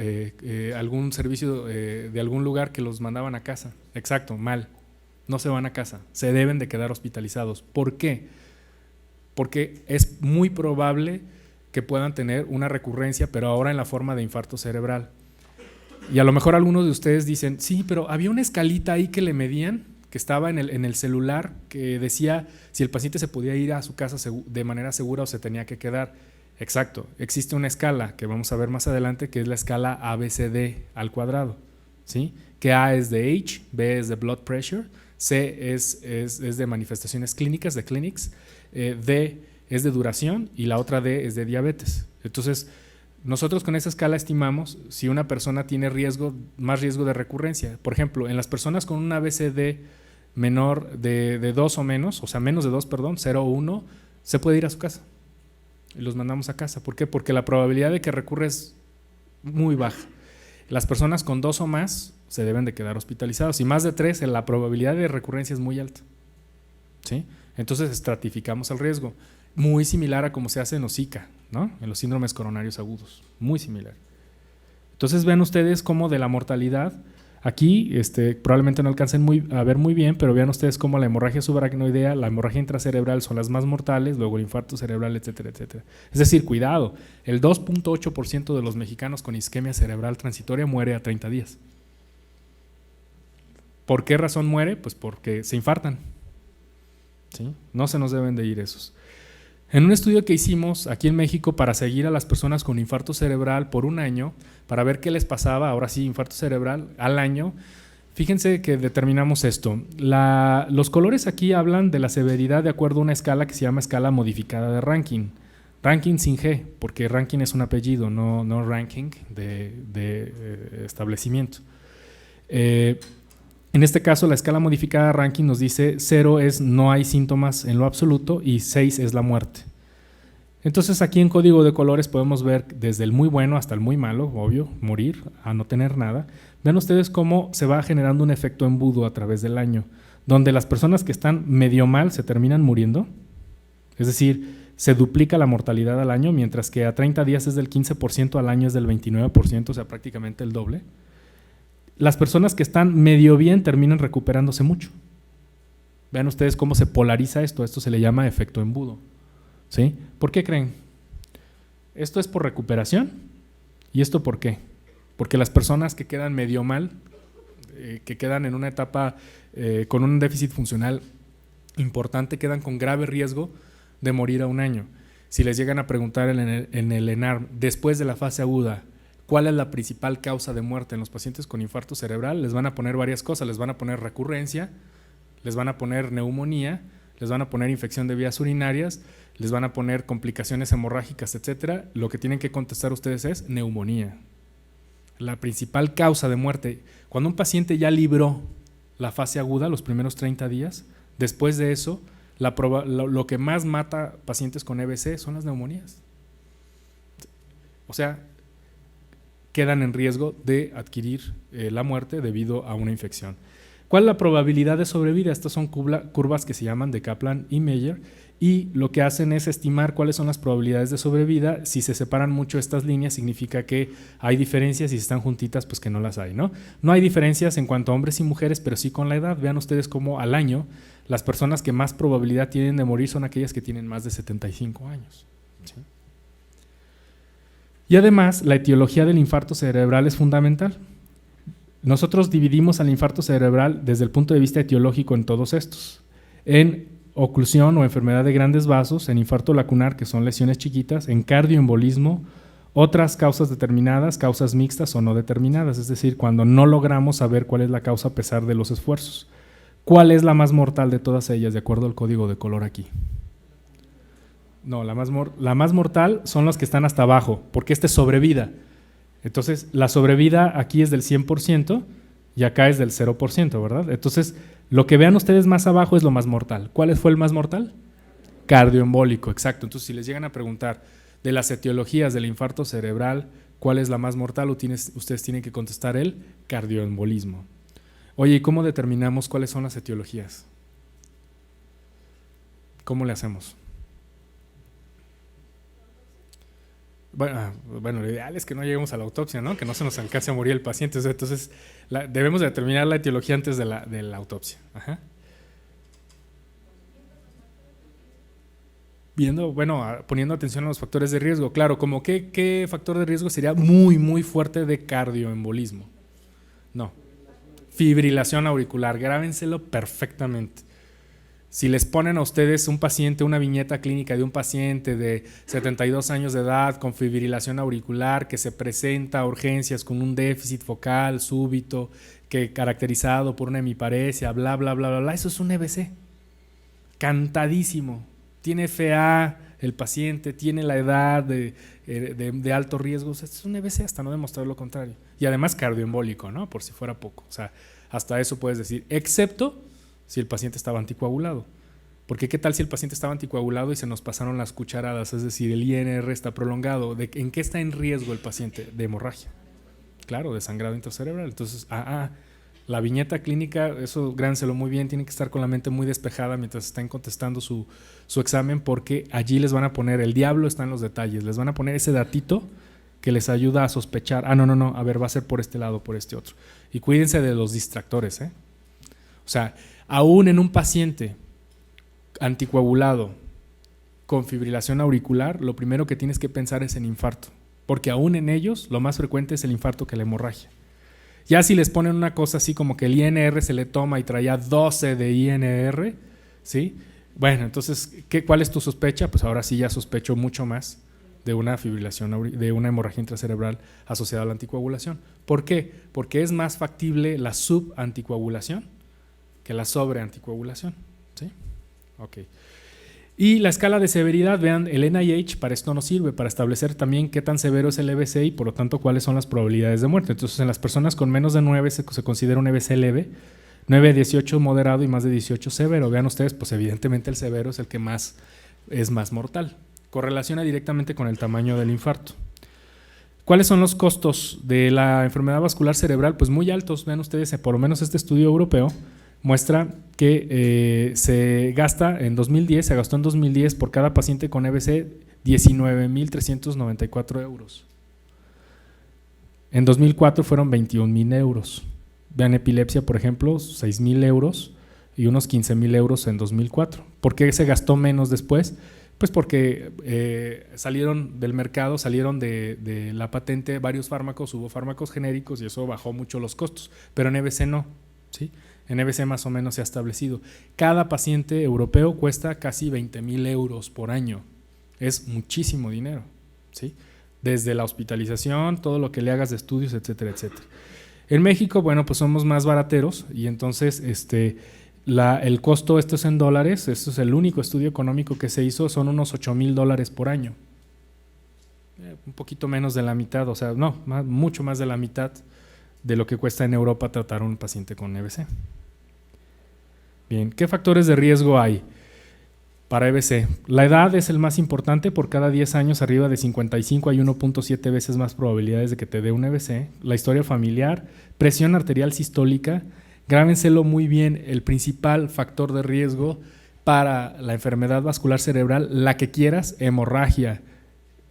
algún servicio de algún lugar que los mandaban a casa. Exacto, mal. No se van a casa, se deben de quedar hospitalizados. ¿Por qué? Porque es muy probable que puedan tener una recurrencia, pero ahora en la forma de infarto cerebral. Y a lo mejor algunos de ustedes dicen, sí, pero había una escalita ahí que le medían, que estaba en el celular, que decía si el paciente se podía ir a su casa de manera segura o se tenía que quedar. Exacto, existe una escala que vamos a ver más adelante, que es la escala ABCD al cuadrado, ¿sí? Que A es de age, B es de blood pressure, C es de manifestaciones clínicas, de clinics, D es de duración y la otra D es de diabetes. Entonces, nosotros con esa escala estimamos si una persona tiene más riesgo de recurrencia. Por ejemplo, en las personas con un ABCD menor de 2 o menos, o sea, menos de 2, perdón, 0 o 1, se puede ir a su casa. Y los mandamos a casa. ¿Por qué? Porque la probabilidad de que recurra es muy baja. Las personas con 2 o más se deben de quedar hospitalizados. Y más de 3, la probabilidad de recurrencia es muy alta, ¿sí? Entonces estratificamos el riesgo. muy similar a como se hace en los Zika, ¿no? En los síndromes coronarios agudos, muy similar. Entonces vean ustedes cómo de la mortalidad, aquí probablemente no alcancen a ver muy bien, pero vean ustedes cómo la hemorragia subaracnoidea, la hemorragia intracerebral son las más mortales, luego el infarto cerebral, etcétera, etcétera. Es decir, cuidado, el 2.8% de los mexicanos con isquemia cerebral transitoria muere a 30 días. ¿Por qué razón muere? Pues porque se infartan. ¿Sí? No se nos deben de ir esos. En un estudio que hicimos aquí en México para seguir a las personas con infarto cerebral por un año, para ver qué les pasaba, ahora sí, infarto cerebral al año, fíjense que determinamos esto. Los colores aquí hablan de la severidad de acuerdo a una escala que se llama escala modificada de Rankin. Rankin sin G, porque Rankin es un apellido, no ranking de establecimiento. En este caso, la escala modificada de Rankin nos dice 0 es no hay síntomas en lo absoluto y 6 es la muerte. Entonces aquí en código de colores podemos ver desde el muy bueno hasta el muy malo, obvio, morir, a no tener nada. Vean ustedes cómo se va generando un efecto embudo a través del año, donde las personas que están medio mal se terminan muriendo, es decir, se duplica la mortalidad al año, mientras que a 30 días es del 15%, al año es del 29%, o sea, prácticamente el doble. Las personas que están medio bien terminan recuperándose mucho. Vean ustedes cómo se polariza esto se le llama efecto embudo. ¿Sí? ¿Por qué creen? Esto es por recuperación. ¿Y esto por qué? Porque las personas que quedan medio mal, que quedan en una etapa con un déficit funcional importante, quedan con grave riesgo de morir a un año. Si les llegan a preguntar en el ENARM, después de la fase aguda, ¿cuál es la principal causa de muerte en los pacientes con infarto cerebral? Les van a poner varias cosas, les van a poner recurrencia, les van a poner neumonía, les van a poner infección de vías urinarias, les van a poner complicaciones hemorrágicas, etcétera. Lo que tienen que contestar ustedes es neumonía. La principal causa de muerte, cuando un paciente ya libró la fase aguda, los primeros 30 días, después de eso, lo que más mata pacientes con EBC son las neumonías. O sea, quedan en riesgo de adquirir la muerte debido a una infección. ¿Cuál es la probabilidad de sobrevida? Estas son curvas que se llaman de Kaplan y Meyer, y lo que hacen es estimar cuáles son las probabilidades de sobrevida. Si se separan mucho estas líneas, significa que hay diferencias, y si están juntitas, pues que no las hay, ¿no? No hay diferencias en cuanto a hombres y mujeres, pero sí con la edad. Vean ustedes cómo al año las personas que más probabilidad tienen de morir son aquellas que tienen más de 75 años. ¿Sí? Y además, la etiología del infarto cerebral es fundamental. Nosotros dividimos al infarto cerebral desde el punto de vista etiológico en todos estos. En oclusión o enfermedad de grandes vasos, en infarto lacunar, que son lesiones chiquitas, en cardioembolismo, otras causas determinadas, causas mixtas o no determinadas, es decir, cuando no logramos saber cuál es la causa a pesar de los esfuerzos. ¿Cuál es la más mortal de todas ellas, de acuerdo al código de color aquí? No, la más mortal son las que están hasta abajo, porque esta es sobrevida. Entonces, la sobrevida aquí es del 100% y acá es del 0%, ¿verdad? Entonces, lo que vean ustedes más abajo es lo más mortal. ¿Cuál fue el más mortal? Cardioembólico, exacto. Entonces, si les llegan a preguntar de las etiologías del infarto cerebral, ¿cuál es la más mortal? Ustedes tienen que contestar el cardioembolismo. Oye, ¿y cómo determinamos cuáles son las etiologías? ¿Cómo le hacemos? Bueno, lo ideal es que no lleguemos a la autopsia, ¿no? Que no se nos alcance a morir el paciente. Entonces, debemos determinar la etiología antes de la autopsia. Ajá. Poniendo atención a los factores de riesgo. Claro, como ¿qué factor de riesgo sería muy, muy fuerte de cardioembolismo? No. Fibrilación auricular. Grábenselo perfectamente. Si les ponen a ustedes una viñeta clínica de un paciente de 72 años de edad con fibrilación auricular que se presenta a urgencias con un déficit focal súbito, que caracterizado por una hemiparesia, bla, bla, bla, bla, bla, eso es un EBC. Cantadísimo. Tiene FA el paciente, tiene la edad de alto riesgo. O sea, es un EBC hasta no demostrar lo contrario. Y además cardioembólico, ¿no? Por si fuera poco. O sea, hasta eso puedes decir, excepto si el paciente estaba anticoagulado. Porque ¿qué tal si el paciente estaba anticoagulado y se nos pasaron las cucharadas? Es decir, el INR está prolongado. ¿En qué está en riesgo el paciente? De hemorragia. Claro, de sangrado intracerebral. Entonces, La viñeta clínica, eso gránselo muy bien, tienen que estar con la mente muy despejada mientras están contestando su examen, porque allí les van a poner, el diablo está en los detalles, les van a poner ese datito que les ayuda a sospechar, no, a ver, va a ser por este lado, por este otro. Y cuídense de los distractores, ¿eh? O sea, aún en un paciente anticoagulado con fibrilación auricular, lo primero que tienes que pensar es en infarto, porque aún en ellos lo más frecuente es el infarto que la hemorragia. Ya si les ponen una cosa así como que el INR se le toma y traía 12 de INR, ¿sí? Bueno, entonces, ¿cuál es tu sospecha? Pues ahora sí ya sospecho mucho más de una fibrilación, de una hemorragia intracerebral asociada a la anticoagulación. ¿Por qué? Porque es más factible la subanticoagulación que la sobreanticoagulación, ¿sí? Ok. Y la escala de severidad, vean, el NIH para esto nos sirve, para establecer también qué tan severo es el EBC y por lo tanto cuáles son las probabilidades de muerte. Entonces, en las personas con menos de 9 se considera un EBC leve, 9 a 18 moderado y más de 18 severo. Vean ustedes, pues evidentemente el severo es el que es más mortal. Correlaciona directamente con el tamaño del infarto. ¿Cuáles son los costos de la enfermedad vascular cerebral? Pues muy altos. Vean ustedes, por lo menos este estudio europeo muestra que se gastó en 2010 por cada paciente con EBC 19.394 euros. En 2004 fueron 21.000 euros. Vean epilepsia, por ejemplo, 6.000 euros y unos 15.000 euros en 2004. ¿Por qué se gastó menos después? Pues porque salieron del mercado, salieron de la patente varios fármacos, hubo fármacos genéricos y eso bajó mucho los costos, pero en EBC no, ¿sí? En EBC más o menos se ha establecido. Cada paciente europeo cuesta casi 20.000 euros por año. Es muchísimo dinero, ¿sí? Desde la hospitalización, todo lo que le hagas de estudios, etcétera, etcétera. En México, bueno, pues somos más barateros y entonces el costo, esto es en dólares, esto es el único estudio económico que se hizo, son unos $8,000 por año. Un poquito menos de la mitad, o sea, no, mucho más de la mitad de lo que cuesta en Europa tratar a un paciente con EBC. Bien, ¿qué factores de riesgo hay para EBC? La edad es el más importante, por cada 10 años arriba de 55 hay 1.7 veces más probabilidades de que te dé un EBC. La historia familiar, presión arterial sistólica, grábenselo muy bien, el principal factor de riesgo para la enfermedad vascular cerebral, la que quieras, hemorragia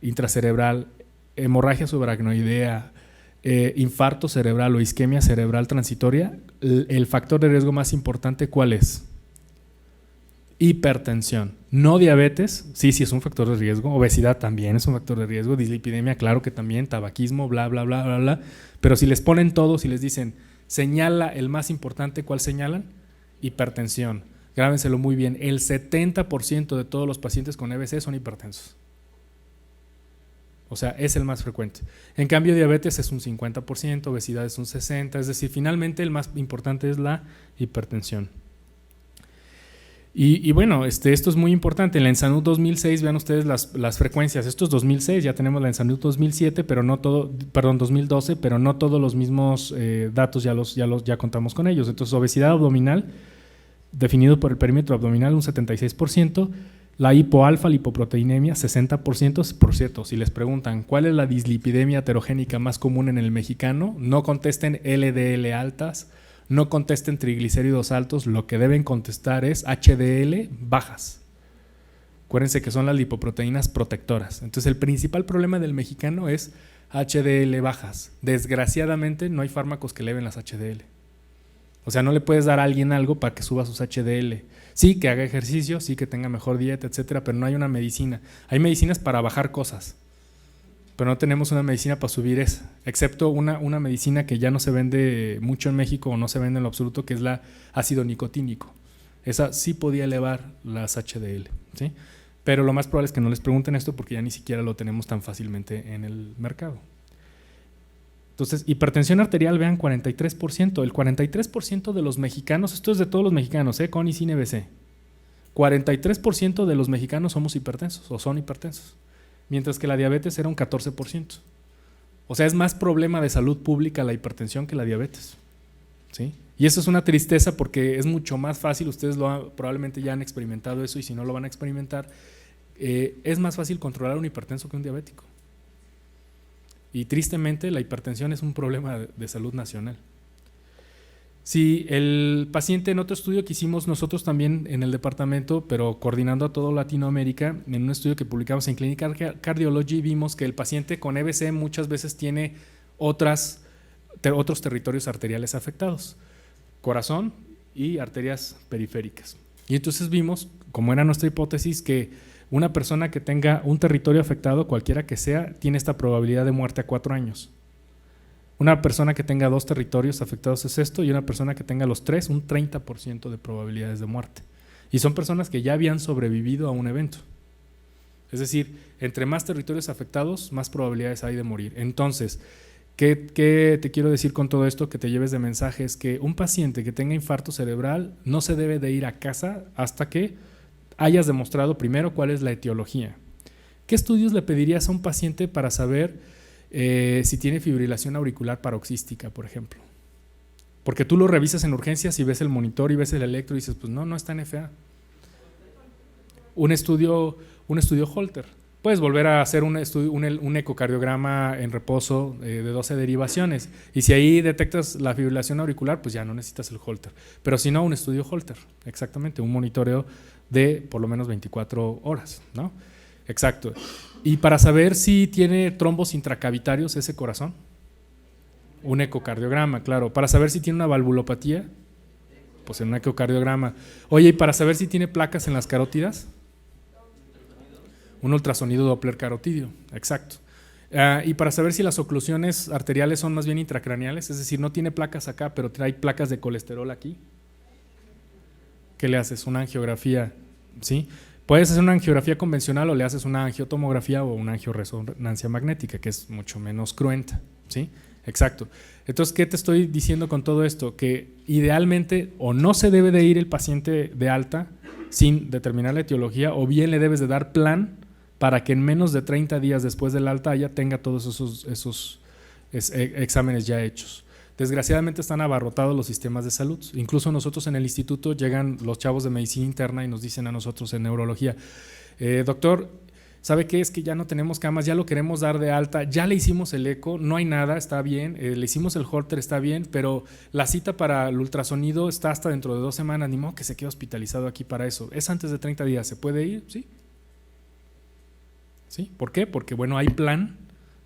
intracerebral, hemorragia subaracnoidea, infarto cerebral o isquemia cerebral transitoria, el factor de riesgo más importante, ¿cuál es? Hipertensión, no diabetes, sí es un factor de riesgo, obesidad también es un factor de riesgo, dislipidemia, claro que también, tabaquismo, bla, bla, bla, bla, bla, pero si les ponen todos y les dicen, señala el más importante, ¿cuál señalan? Hipertensión. Grábenselo muy bien, el 70% de todos los pacientes con EBC son hipertensos. O sea, es el más frecuente. En cambio, diabetes es un 50%, obesidad es un 60%, es decir, finalmente el más importante es la hipertensión. Y bueno, esto es muy importante. En la ENSANUD 2006, vean ustedes las frecuencias. Esto es 2006, ya tenemos la ENSANUD 2007, pero no todo, perdón, 2012, pero no todos los mismos datos ya contamos con ellos. Entonces, obesidad abdominal, definido por el perímetro abdominal, un 76%. La hipoalfa, lipoproteinemia, 60%. Por cierto, si les preguntan cuál es la dislipidemia heterogénica más común en el mexicano, no contesten LDL altas, no contesten triglicéridos altos, lo que deben contestar es HDL bajas. Acuérdense que son las lipoproteínas protectoras. Entonces, el principal problema del mexicano es HDL bajas. Desgraciadamente, no hay fármacos que eleven las HDL. O sea, no le puedes dar a alguien algo para que suba sus HDL. Sí, que haga ejercicio, sí, que tenga mejor dieta, etcétera, pero no hay una medicina. Hay medicinas para bajar cosas, pero no tenemos una medicina para subir esa, excepto una medicina que ya no se vende mucho en México o no se vende en lo absoluto, que es la ácido nicotínico. Esa sí podía elevar las HDL, ¿sí? Pero lo más probable es que no les pregunten esto porque ya ni siquiera lo tenemos tan fácilmente en el mercado. Entonces, hipertensión arterial, vean, 43%. El 43% de los mexicanos, esto es de todos los mexicanos, con y sin EBC, 43% de los mexicanos somos hipertensos o son hipertensos, mientras que la diabetes era un 14%. O sea, es más problema de salud pública la hipertensión que la diabetes, ¿sí? Y eso es una tristeza porque es mucho más fácil, ustedes probablemente ya han experimentado eso y si no lo van a experimentar, es más fácil controlar un hipertenso que un diabético. Y tristemente la hipertensión es un problema de salud nacional. Si el paciente, en otro estudio que hicimos nosotros también en el departamento, pero coordinando a todo Latinoamérica, en un estudio que publicamos en Clinical Cardiology, vimos que el paciente con EBC muchas veces tiene otros territorios arteriales afectados, corazón y arterias periféricas. Y entonces vimos, como era nuestra hipótesis, que una persona que tenga un territorio afectado, cualquiera que sea, tiene esta probabilidad de muerte a 4 años. Una persona que tenga 2 territorios afectados es esto, y una persona que tenga los 3, un 30% de probabilidades de muerte. Y son personas que ya habían sobrevivido a un evento. Es decir, entre más territorios afectados, más probabilidades hay de morir. Entonces, ¿qué te quiero decir con todo esto? Que te lleves de mensaje es que un paciente que tenga infarto cerebral no se debe de ir a casa hasta que hayas demostrado primero cuál es la etiología. ¿Qué estudios le pedirías a un paciente para saber si tiene fibrilación auricular paroxística, por ejemplo? Porque tú lo revisas en urgencias y ves el monitor y ves el electro y dices, pues no está en FA. Un estudio Holter. Puedes volver a hacer un ecocardiograma en reposo de 12 derivaciones, y si ahí detectas la fibrilación auricular, pues ya no necesitas el Holter. Pero si no, un estudio Holter, exactamente, un monitoreo de por lo menos 24 horas, ¿no? Exacto. Y para saber si tiene trombos intracavitarios ese corazón, un ecocardiograma, claro. Para saber si tiene una valvulopatía, pues en un ecocardiograma. Oye, ¿y para saber si tiene placas en las carótidas? Un ultrasonido Doppler carotidio, exacto. Y para saber si las oclusiones arteriales son más bien intracraneales, es decir, no tiene placas acá, pero trae placas de colesterol aquí, ¿qué le haces? Una angiografía, ¿sí? Puedes hacer una angiografía convencional o le haces una angiotomografía o una angioresonancia magnética, que es mucho menos cruenta, ¿sí? Exacto. Entonces, ¿qué te estoy diciendo con todo esto? Que idealmente o no se debe de ir el paciente de alta sin determinar la etiología, o bien le debes de dar plan para que en menos de 30 días después del alta ya tenga todos esos exámenes ya hechos. Desgraciadamente están abarrotados los sistemas de salud. Incluso nosotros en el instituto llegan los chavos de medicina interna y nos dicen a nosotros en neurología, doctor, ¿sabe qué? Es que ya no tenemos camas, ya lo queremos dar de alta, ya le hicimos el eco, no hay nada, está bien, le hicimos el Holter, está bien, pero la cita para el ultrasonido está hasta dentro de 2 semanas, ni modo que se quede hospitalizado aquí para eso. ¿Es antes de 30 días? ¿Se puede ir? Sí. ¿Sí? ¿Por qué? Porque bueno, hay plan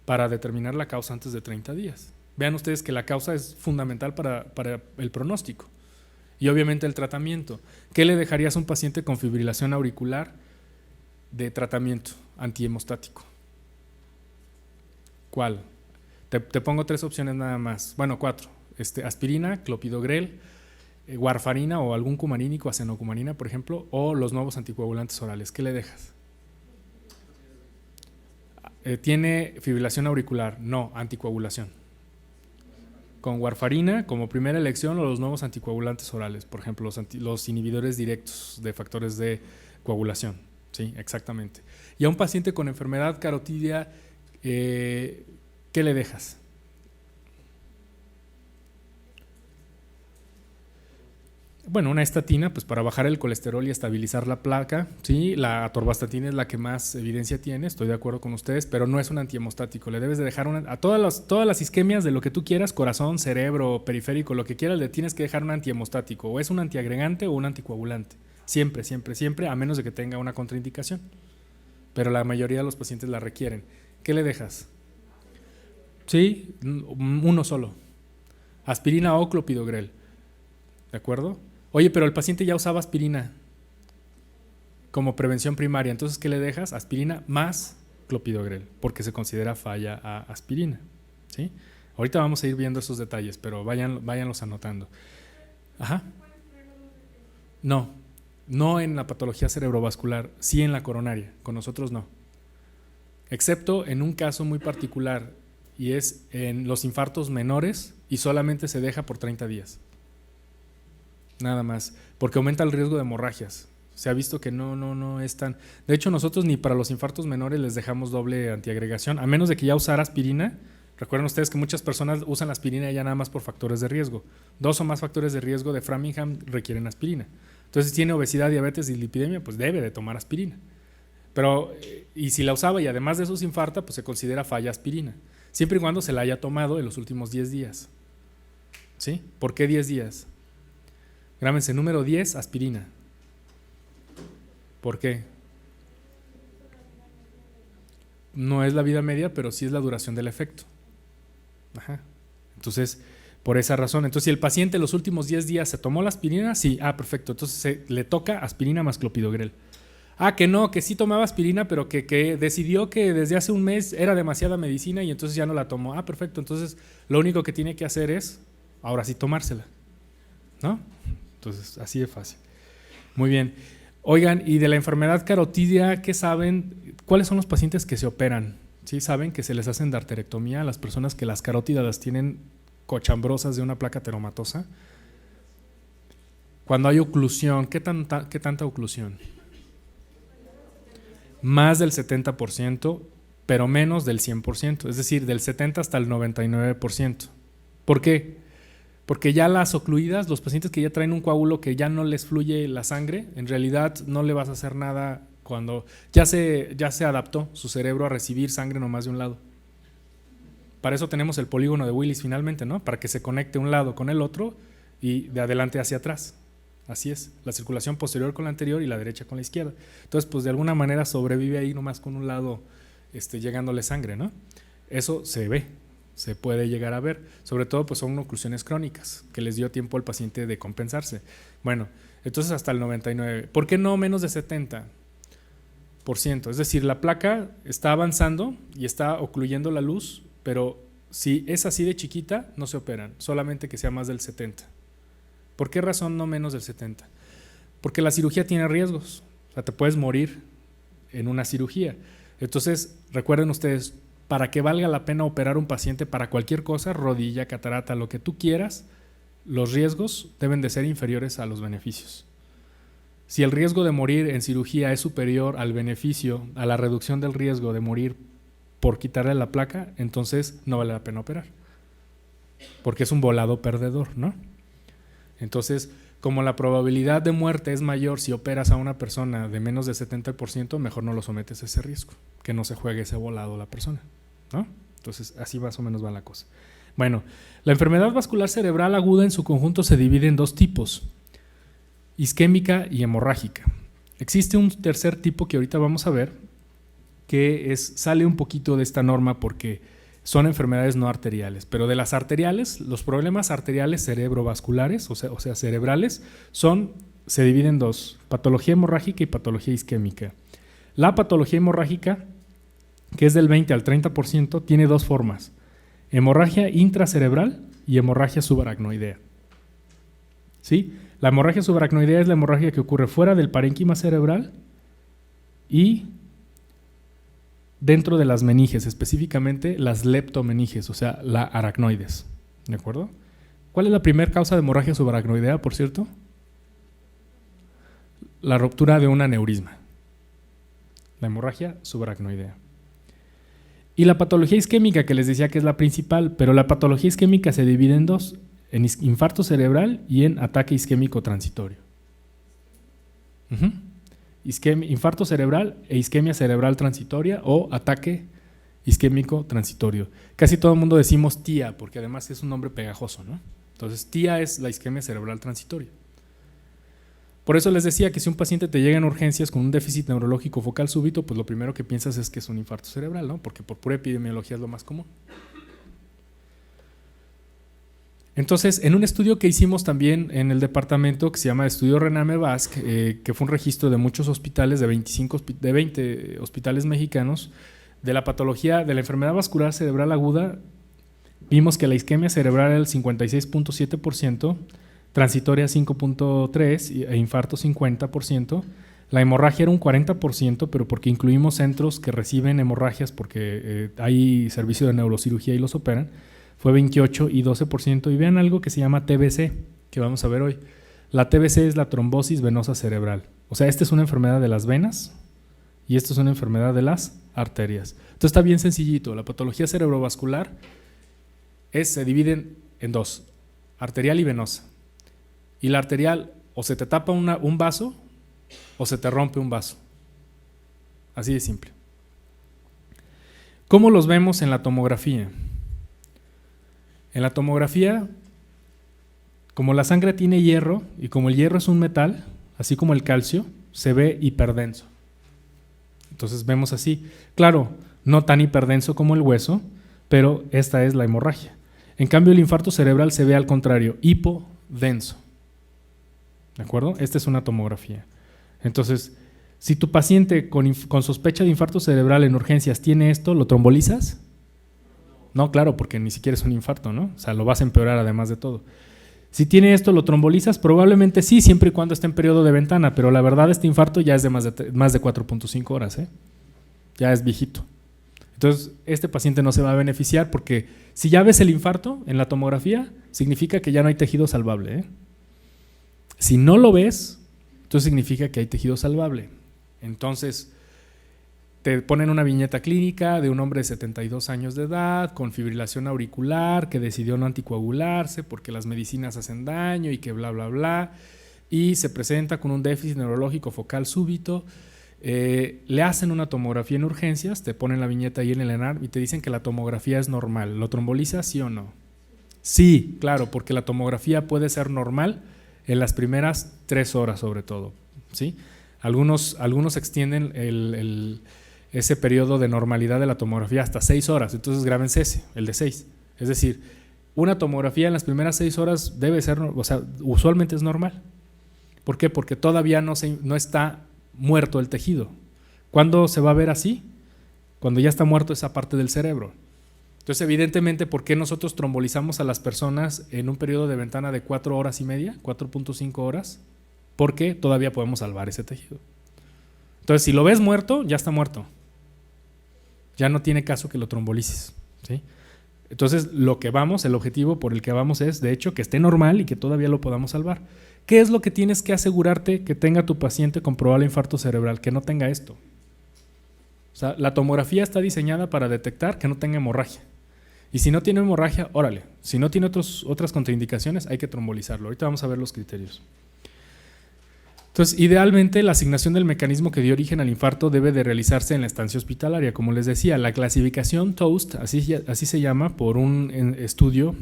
para determinar la causa antes de 30 días. Vean ustedes que la causa es fundamental para el pronóstico y obviamente el tratamiento. ¿Qué le dejarías a un paciente con fibrilación auricular de tratamiento antihemostático? ¿Cuál? Te pongo 3 opciones nada más. Bueno, 4. Aspirina, clopidogrel, warfarina o algún cumarínico, acenocumarina, por ejemplo, o los nuevos anticoagulantes orales. ¿Qué le dejas? ¿Tiene fibrilación auricular? No, anticoagulación. Con warfarina como primera elección o los nuevos anticoagulantes orales, por ejemplo, los inhibidores directos de factores de coagulación. Sí, exactamente. Y a un paciente con enfermedad carotidia, ¿qué le dejas? Bueno, una estatina, pues para bajar el colesterol y estabilizar la placa, ¿sí? La atorvastatina es la que más evidencia tiene, estoy de acuerdo con ustedes, pero no es un antihemostático. Le debes de dejar a todas las isquemias de lo que tú quieras, corazón, cerebro, periférico, lo que quieras, le tienes que dejar un antihemostático. O es un antiagregante o un anticoagulante. Siempre, siempre, siempre, a menos de que tenga una contraindicación. Pero la mayoría de los pacientes la requieren. ¿Qué le dejas? Sí, uno solo. Aspirina o clopidogrel. ¿De acuerdo? Oye, pero el paciente ya usaba aspirina como prevención primaria, entonces ¿qué le dejas? Aspirina más clopidogrel, porque se considera falla a aspirina, ¿sí? Ahorita vamos a ir viendo esos detalles, pero váyanlos anotando. Ajá. No en la patología cerebrovascular, sí en la coronaria, con nosotros no. Excepto en un caso muy particular, y es en los infartos menores, y solamente se deja por 30 días. Nada más, porque aumenta el riesgo de hemorragias. Se ha visto que no es tan... De hecho, nosotros ni para los infartos menores les dejamos doble antiagregación, a menos de que ya usara aspirina. Recuerden ustedes que muchas personas usan la aspirina ya nada más por factores de riesgo. 2 o más factores de riesgo de Framingham requieren aspirina. Entonces, si tiene obesidad, diabetes y lipidemia, pues debe de tomar aspirina. Pero, y si la usaba y además de eso se infarta, pues se considera falla aspirina. Siempre y cuando se la haya tomado en los últimos 10 días. ¿Sí? ¿Por qué 10 días? Grábense, número 10, aspirina. ¿Por qué? No es la vida media, pero sí es la duración del efecto. Ajá. Entonces, por esa razón. Entonces, si el paciente los últimos 10 días se tomó la aspirina, sí, perfecto. Entonces le toca aspirina más clopidogrel. Que no, que sí tomaba aspirina, pero que decidió que desde hace un mes era demasiada medicina y entonces ya no la tomó. Perfecto. Entonces, lo único que tiene que hacer es, ahora sí, tomársela. ¿No? Entonces, así de fácil. Muy bien. Oigan, y de la enfermedad carotidia, ¿qué saben? ¿Cuáles son los pacientes que se operan? ¿Sí saben que se les hacen darterectomía a las personas que las carótidas las tienen cochambrosas de una placa teromatosa? Cuando hay oclusión, ¿qué tanta oclusión? Más del 70%, pero menos del 100%, es decir, del 70 hasta el 99%. ¿Por qué? Porque ya las ocluidas, los pacientes que ya traen un coágulo que ya no les fluye la sangre, en realidad no le vas a hacer nada cuando ya se adaptó su cerebro a recibir sangre nomás de un lado. Para eso tenemos el polígono de Willis finalmente, ¿no? Para que se conecte un lado con el otro y de adelante hacia atrás. Así es, la circulación posterior con la anterior y la derecha con la izquierda. Entonces, pues de alguna manera sobrevive ahí nomás con un lado llegándole sangre, ¿no? Eso se ve. Se puede llegar a ver, sobre todo pues son oclusiones crónicas, que les dio tiempo al paciente de compensarse. Bueno, entonces hasta el 99%. ¿Por qué no menos de 70%? Es decir, la placa está avanzando y está ocluyendo la luz, pero si es así de chiquita, no se operan, solamente que sea más del 70%. ¿Por qué razón no menos del 70%? Porque la cirugía tiene riesgos, o sea, te puedes morir en una cirugía. Entonces, recuerden ustedes, para que valga la pena operar un paciente para cualquier cosa, rodilla, catarata, lo que tú quieras, los riesgos deben de ser inferiores a los beneficios. Si el riesgo de morir en cirugía es superior al beneficio, a la reducción del riesgo de morir por quitarle la placa, entonces no vale la pena operar, porque es un volado perdedor, ¿no? Entonces, como la probabilidad de muerte es mayor si operas a una persona de menos de 70%, mejor no lo sometes a ese riesgo, que no se juegue ese volado la persona, ¿no? Entonces, así más o menos va la cosa. Bueno, la enfermedad vascular cerebral aguda en su conjunto se divide en dos tipos, isquémica y hemorrágica. Existe un tercer tipo que ahorita vamos a ver, que sale un poquito de esta norma porque son enfermedades no arteriales, pero de las arteriales, los problemas arteriales cerebrovasculares, o sea cerebrales, se dividen en dos, patología hemorrágica y patología isquémica. La patología hemorrágica, que es del 20 al 30%, tiene dos formas, hemorragia intracerebral y hemorragia subaracnoidea. ¿Sí? La hemorragia subaracnoidea es la hemorragia que ocurre fuera del parénquima cerebral y dentro de las meninges, específicamente las leptomeninges, o sea, la aracnoides. ¿De acuerdo? ¿Cuál es la primera causa de hemorragia subaracnoidea, por cierto? La ruptura de un aneurisma. La hemorragia subaracnoidea. Y la patología isquémica, que les decía que es la principal, pero la patología isquémica se divide en dos, en infarto cerebral y en ataque isquémico transitorio. Infarto cerebral e isquemia cerebral transitoria o ataque isquémico transitorio. Casi todo el mundo decimos TIA, porque además es un nombre pegajoso, ¿no? Entonces, TIA es la isquemia cerebral transitoria. Por eso les decía que si un paciente te llega en urgencias con un déficit neurológico focal súbito, pues lo primero que piensas es que es un infarto cerebral, ¿no? Porque por pura epidemiología es lo más común. Entonces, en un estudio que hicimos también en el departamento, que se llama Estudio Rename Basque, que fue un registro de muchos hospitales, de 20 hospitales mexicanos, de la patología de la enfermedad vascular cerebral aguda, vimos que la isquemia cerebral era el 56.7%, transitoria 5.3% e infarto 50%. La hemorragia era un 40%, pero porque incluimos centros que reciben hemorragias porque hay servicio de neurocirugía y los operan, fue 28 y 12%. Y vean algo que se llama TBC, que vamos a ver hoy. La TBC es la trombosis venosa cerebral. O sea, esta es una enfermedad de las venas y esta es una enfermedad de las arterias. Entonces está bien sencillito. La patología cerebrovascular se divide en dos, arterial y venosa. Y la arterial o se te tapa un vaso o se te rompe un vaso. Así de simple. ¿Cómo los vemos en la tomografía? En la tomografía, Como la sangre tiene hierro y como el hierro es un metal, así como el calcio, se ve hiperdenso. Entonces vemos así. Claro, no tan hiperdenso como el hueso, pero esta es la hemorragia. En cambio, el infarto cerebral se ve al contrario, hipodenso. ¿De acuerdo? Esta es una tomografía. Entonces, si tu paciente con sospecha de infarto cerebral en urgencias tiene esto, ¿lo trombolizas? No, claro, porque ni siquiera es un infarto, ¿no? O sea, lo vas a empeorar además de todo. Si tiene esto, ¿lo trombolizas? Probablemente sí, siempre y cuando esté en periodo de ventana, pero la verdad este infarto ya es de más de 4.5 horas, ¿eh? Ya es viejito. Entonces, este paciente no se va a beneficiar porque si ya ves el infarto en la tomografía, significa que ya no hay tejido salvable, ¿eh? Si no lo ves, entonces significa que hay tejido salvable. Entonces, te ponen una viñeta clínica de un hombre de 72 años de edad con fibrilación auricular que decidió no anticoagularse porque las medicinas hacen daño y que bla, bla, bla, y se presenta con un déficit neurológico focal súbito. Le hacen una tomografía en urgencias, te ponen la viñeta ahí en el ENAR y te dicen que la tomografía es normal. ¿Lo tromboliza, sí o no? Sí, claro, porque la tomografía puede ser normal en las primeras 3 horas sobre todo, ¿sí? Algunos extienden ese periodo de normalidad de la tomografía hasta 6 horas, entonces grábense ese, el de 6. Es decir, una tomografía en las primeras 6 horas debe ser, o sea, usualmente es normal. ¿Por qué? Porque todavía no está muerto el tejido. ¿Cuándo se va a ver así? Cuando ya está muerto esa parte del cerebro. Entonces, evidentemente, ¿por qué nosotros trombolizamos a las personas en un periodo de ventana de 4 horas y media, 4.5 horas? Porque todavía podemos salvar ese tejido. Entonces, si lo ves muerto, ya está muerto. Ya no tiene caso que lo trombolices, ¿sí? Entonces, el objetivo por el que vamos es, de hecho, que esté normal y que todavía lo podamos salvar. ¿Qué es lo que tienes que asegurarte que tenga tu paciente con probable infarto cerebral? Que no tenga esto. O sea, la tomografía está diseñada para detectar que no tenga hemorragia. Y si no tiene hemorragia, órale. Si no tiene otras contraindicaciones, hay que trombolizarlo. Ahorita vamos a ver los criterios. Entonces, idealmente, la asignación del mecanismo que dio origen al infarto debe de realizarse en la estancia hospitalaria. Como les decía, la clasificación TOAST, así se llama, por un estudio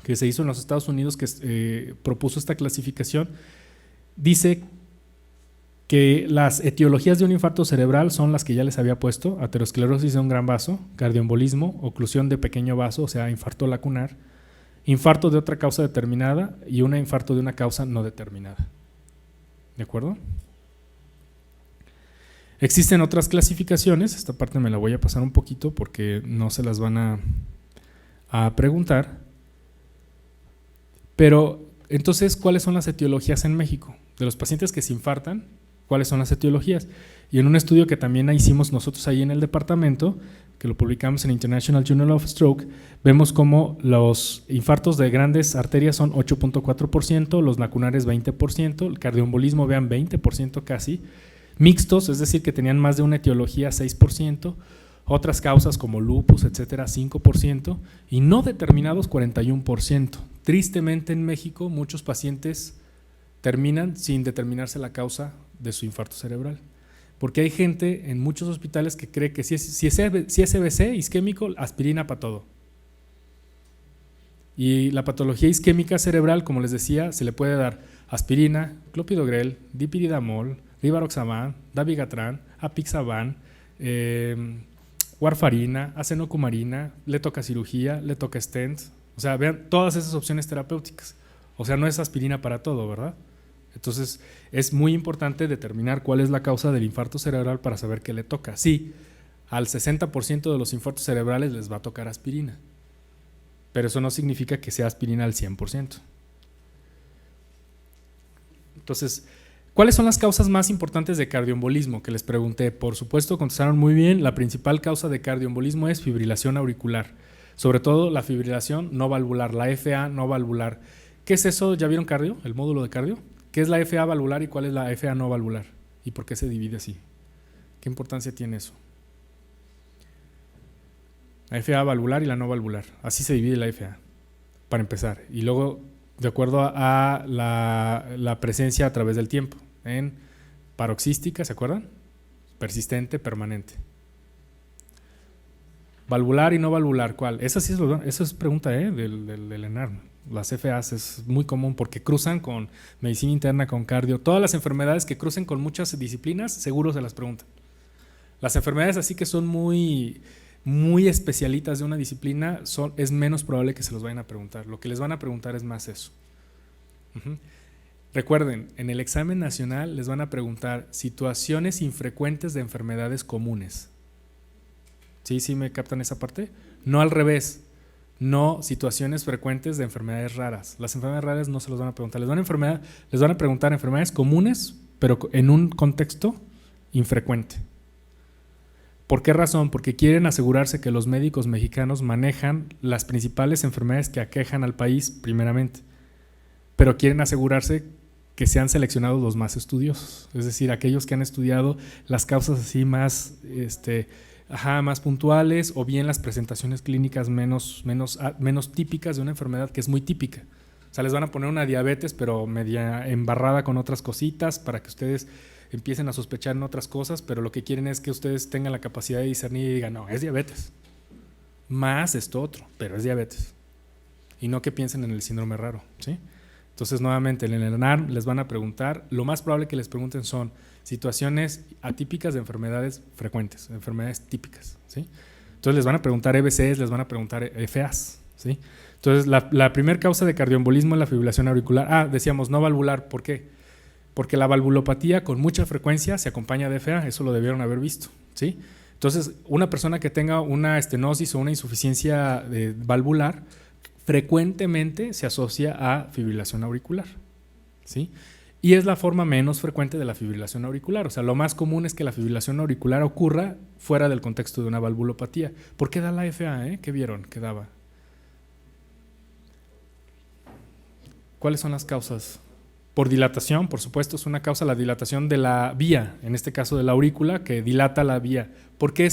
que se hizo en los Estados Unidos que propuso esta clasificación, dice que las etiologías de un infarto cerebral son las que ya les había puesto: aterosclerosis de un gran vaso, cardioembolismo, oclusión de pequeño vaso, o sea, infarto lacunar, infarto de otra causa determinada y un infarto de una causa no determinada. ¿De acuerdo? Existen otras clasificaciones, esta parte me la voy a pasar un poquito porque no se las van a preguntar. Pero, entonces, ¿cuáles son las etiologías en México? De los pacientes que se infartan, ¿cuáles son las etiologías? Y en un estudio que también hicimos nosotros ahí en el departamento, que lo publicamos en International Journal of Stroke, vemos cómo los infartos de grandes arterias son 8.4%, los lacunares 20%, el cardioembolismo, vean, 20% casi, mixtos, es decir, que tenían más de una etiología, 6%, otras causas como lupus, etcétera, 5%, y no determinados, 41%. Tristemente en México muchos pacientes terminan sin determinarse la causa de su infarto cerebral. Porque hay gente en muchos hospitales que cree que si es EBC isquémico, aspirina para todo. Y la patología isquémica cerebral, como les decía, se le puede dar aspirina, clopidogrel, dipiridamol, rivaroxaban, dabigatran, apixaban, warfarina, acenocumarina, le toca cirugía, le toca stent. O sea, vean todas esas opciones terapéuticas. O sea, no es aspirina para todo, ¿verdad? Entonces, es muy importante determinar cuál es la causa del infarto cerebral para saber qué le toca. Sí, al 60% de los infartos cerebrales les va a tocar aspirina, pero eso no significa que sea aspirina al 100%. Entonces, ¿cuáles son las causas más importantes de cardioembolismo? Que les pregunté. Por supuesto, contestaron muy bien. La principal causa de cardioembolismo es fibrilación auricular, sobre todo la fibrilación no valvular, la FA no valvular. ¿Qué es eso? ¿Ya vieron cardio? ¿El módulo de cardio? ¿Qué es la FA valvular y cuál es la FA no valvular? ¿Y por qué se divide así? ¿Qué importancia tiene eso? La FA valvular y la no valvular. Así se divide la FA, para empezar. Y luego, de acuerdo a la presencia a través del tiempo, en paroxística, ¿se acuerdan? Persistente, permanente. Valvular y no valvular, ¿cuál? Esa sí es pregunta del ENAR. Las FAs es muy común porque cruzan con medicina interna, con cardio. Todas las enfermedades que crucen con muchas disciplinas, seguro se las preguntan. Las enfermedades así que son muy, muy especialitas de una disciplina, es menos probable que se los vayan a preguntar. Lo que les van a preguntar es más eso. Recuerden, en el examen nacional les van a preguntar situaciones infrecuentes de enfermedades comunes. ¿Sí? ¿Sí me captan esa parte? No al revés. No situaciones frecuentes de enfermedades raras. Las enfermedades raras no se los van a preguntar. Les van a preguntar enfermedades comunes, pero en un contexto infrecuente. ¿Por qué razón? Porque quieren asegurarse que los médicos mexicanos manejan las principales enfermedades que aquejan al país primeramente, pero quieren asegurarse que sean seleccionados los más estudiosos, es decir, aquellos que han estudiado las causas así más más puntuales, o bien las presentaciones clínicas menos típicas de una enfermedad que es muy típica. O sea, les van a poner una diabetes, pero media embarrada con otras cositas para que ustedes empiecen a sospechar en otras cosas, pero lo que quieren es que ustedes tengan la capacidad de discernir y digan, no, es diabetes, más esto otro, pero es diabetes. Y no que piensen en el síndrome raro, ¿sí? Entonces, nuevamente, en el ENARM les van a preguntar, lo más probable que les pregunten son situaciones atípicas de enfermedades frecuentes, enfermedades típicas, ¿sí? Entonces les van a preguntar EBCs, les van a preguntar FAs, ¿sí? Entonces la primera causa de cardioembolismo es la fibrilación auricular. Decíamos no valvular, ¿por qué? Porque la valvulopatía con mucha frecuencia se acompaña de FA, eso lo debieron haber visto, ¿sí? Entonces una persona que tenga una estenosis o una insuficiencia valvular frecuentemente se asocia a fibrilación auricular, ¿sí? Y es la forma menos frecuente de la fibrilación auricular. O sea, lo más común es que la fibrilación auricular ocurra fuera del contexto de una valvulopatía. ¿Por qué da la FA? ¿Qué vieron que daba? ¿Cuáles son las causas? Por dilatación, por supuesto, es una causa la dilatación de la vía, en este caso de la aurícula, que dilata la vía. ¿Por qué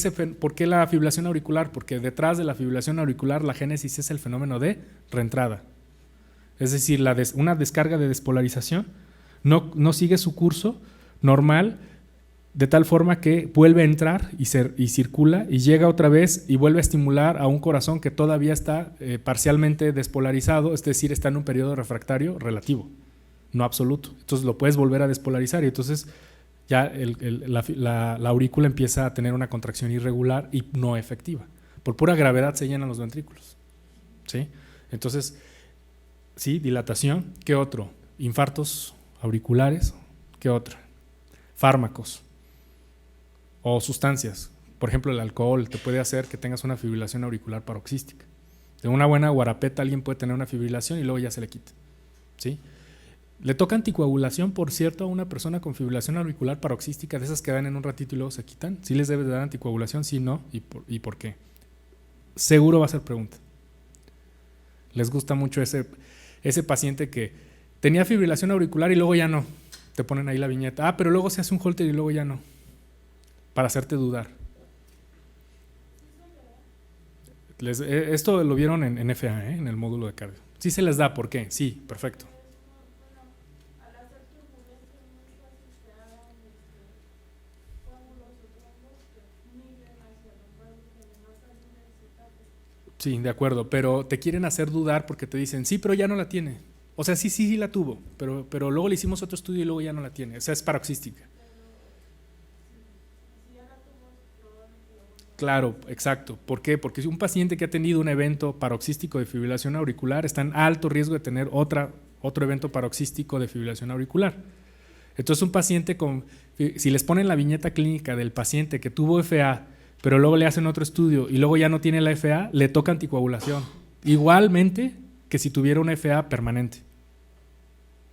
la fibrilación auricular? Porque detrás de la fibrilación auricular la génesis es el fenómeno de reentrada. Es decir, una descarga de despolarización no sigue su curso normal, de tal forma que vuelve a entrar y circula y llega otra vez y vuelve a estimular a un corazón que todavía está parcialmente despolarizado, es decir, está en un periodo refractario relativo, no absoluto. Entonces lo puedes volver a despolarizar y entonces ya la aurícula empieza a tener una contracción irregular y no efectiva. Por pura gravedad se llenan los ventrículos, ¿sí? Entonces, sí, dilatación. ¿Qué otro? Infartos auriculares. ¿Qué otra? Fármacos o sustancias. Por ejemplo, el alcohol te puede hacer que tengas una fibrilación auricular paroxística. De una buena guarapeta alguien puede tener una fibrilación y luego ya se le quita, ¿sí? Le toca anticoagulación, por cierto, a una persona con fibrilación auricular paroxística, de esas que dan en un ratito y luego se quitan. ¿Sí les debe de dar anticoagulación? Sí, no. ¿Y por qué? Seguro va a ser pregunta. Les gusta mucho ese paciente que tenía fibrilación auricular y luego ya no. Te ponen ahí la viñeta. Pero luego se hace un Holter y luego ya no. Para hacerte dudar. Esto lo vieron en FA, en el módulo de cardio. Sí se les da, ¿por qué? Sí, perfecto. Sí, de acuerdo, pero te quieren hacer dudar porque te dicen, sí, pero ya no la tiene. O sea, sí la tuvo, pero luego le hicimos otro estudio y luego ya no la tiene. O sea, es paroxística. Claro, exacto. ¿Por qué? Porque un paciente que ha tenido un evento paroxístico de fibrilación auricular está en alto riesgo de tener otro evento paroxístico de fibrilación auricular. Entonces, un paciente si les ponen la viñeta clínica del paciente que tuvo FA, pero luego le hacen otro estudio y luego ya no tiene la FA, le toca anticoagulación. Igualmente que si tuviera una FA permanente.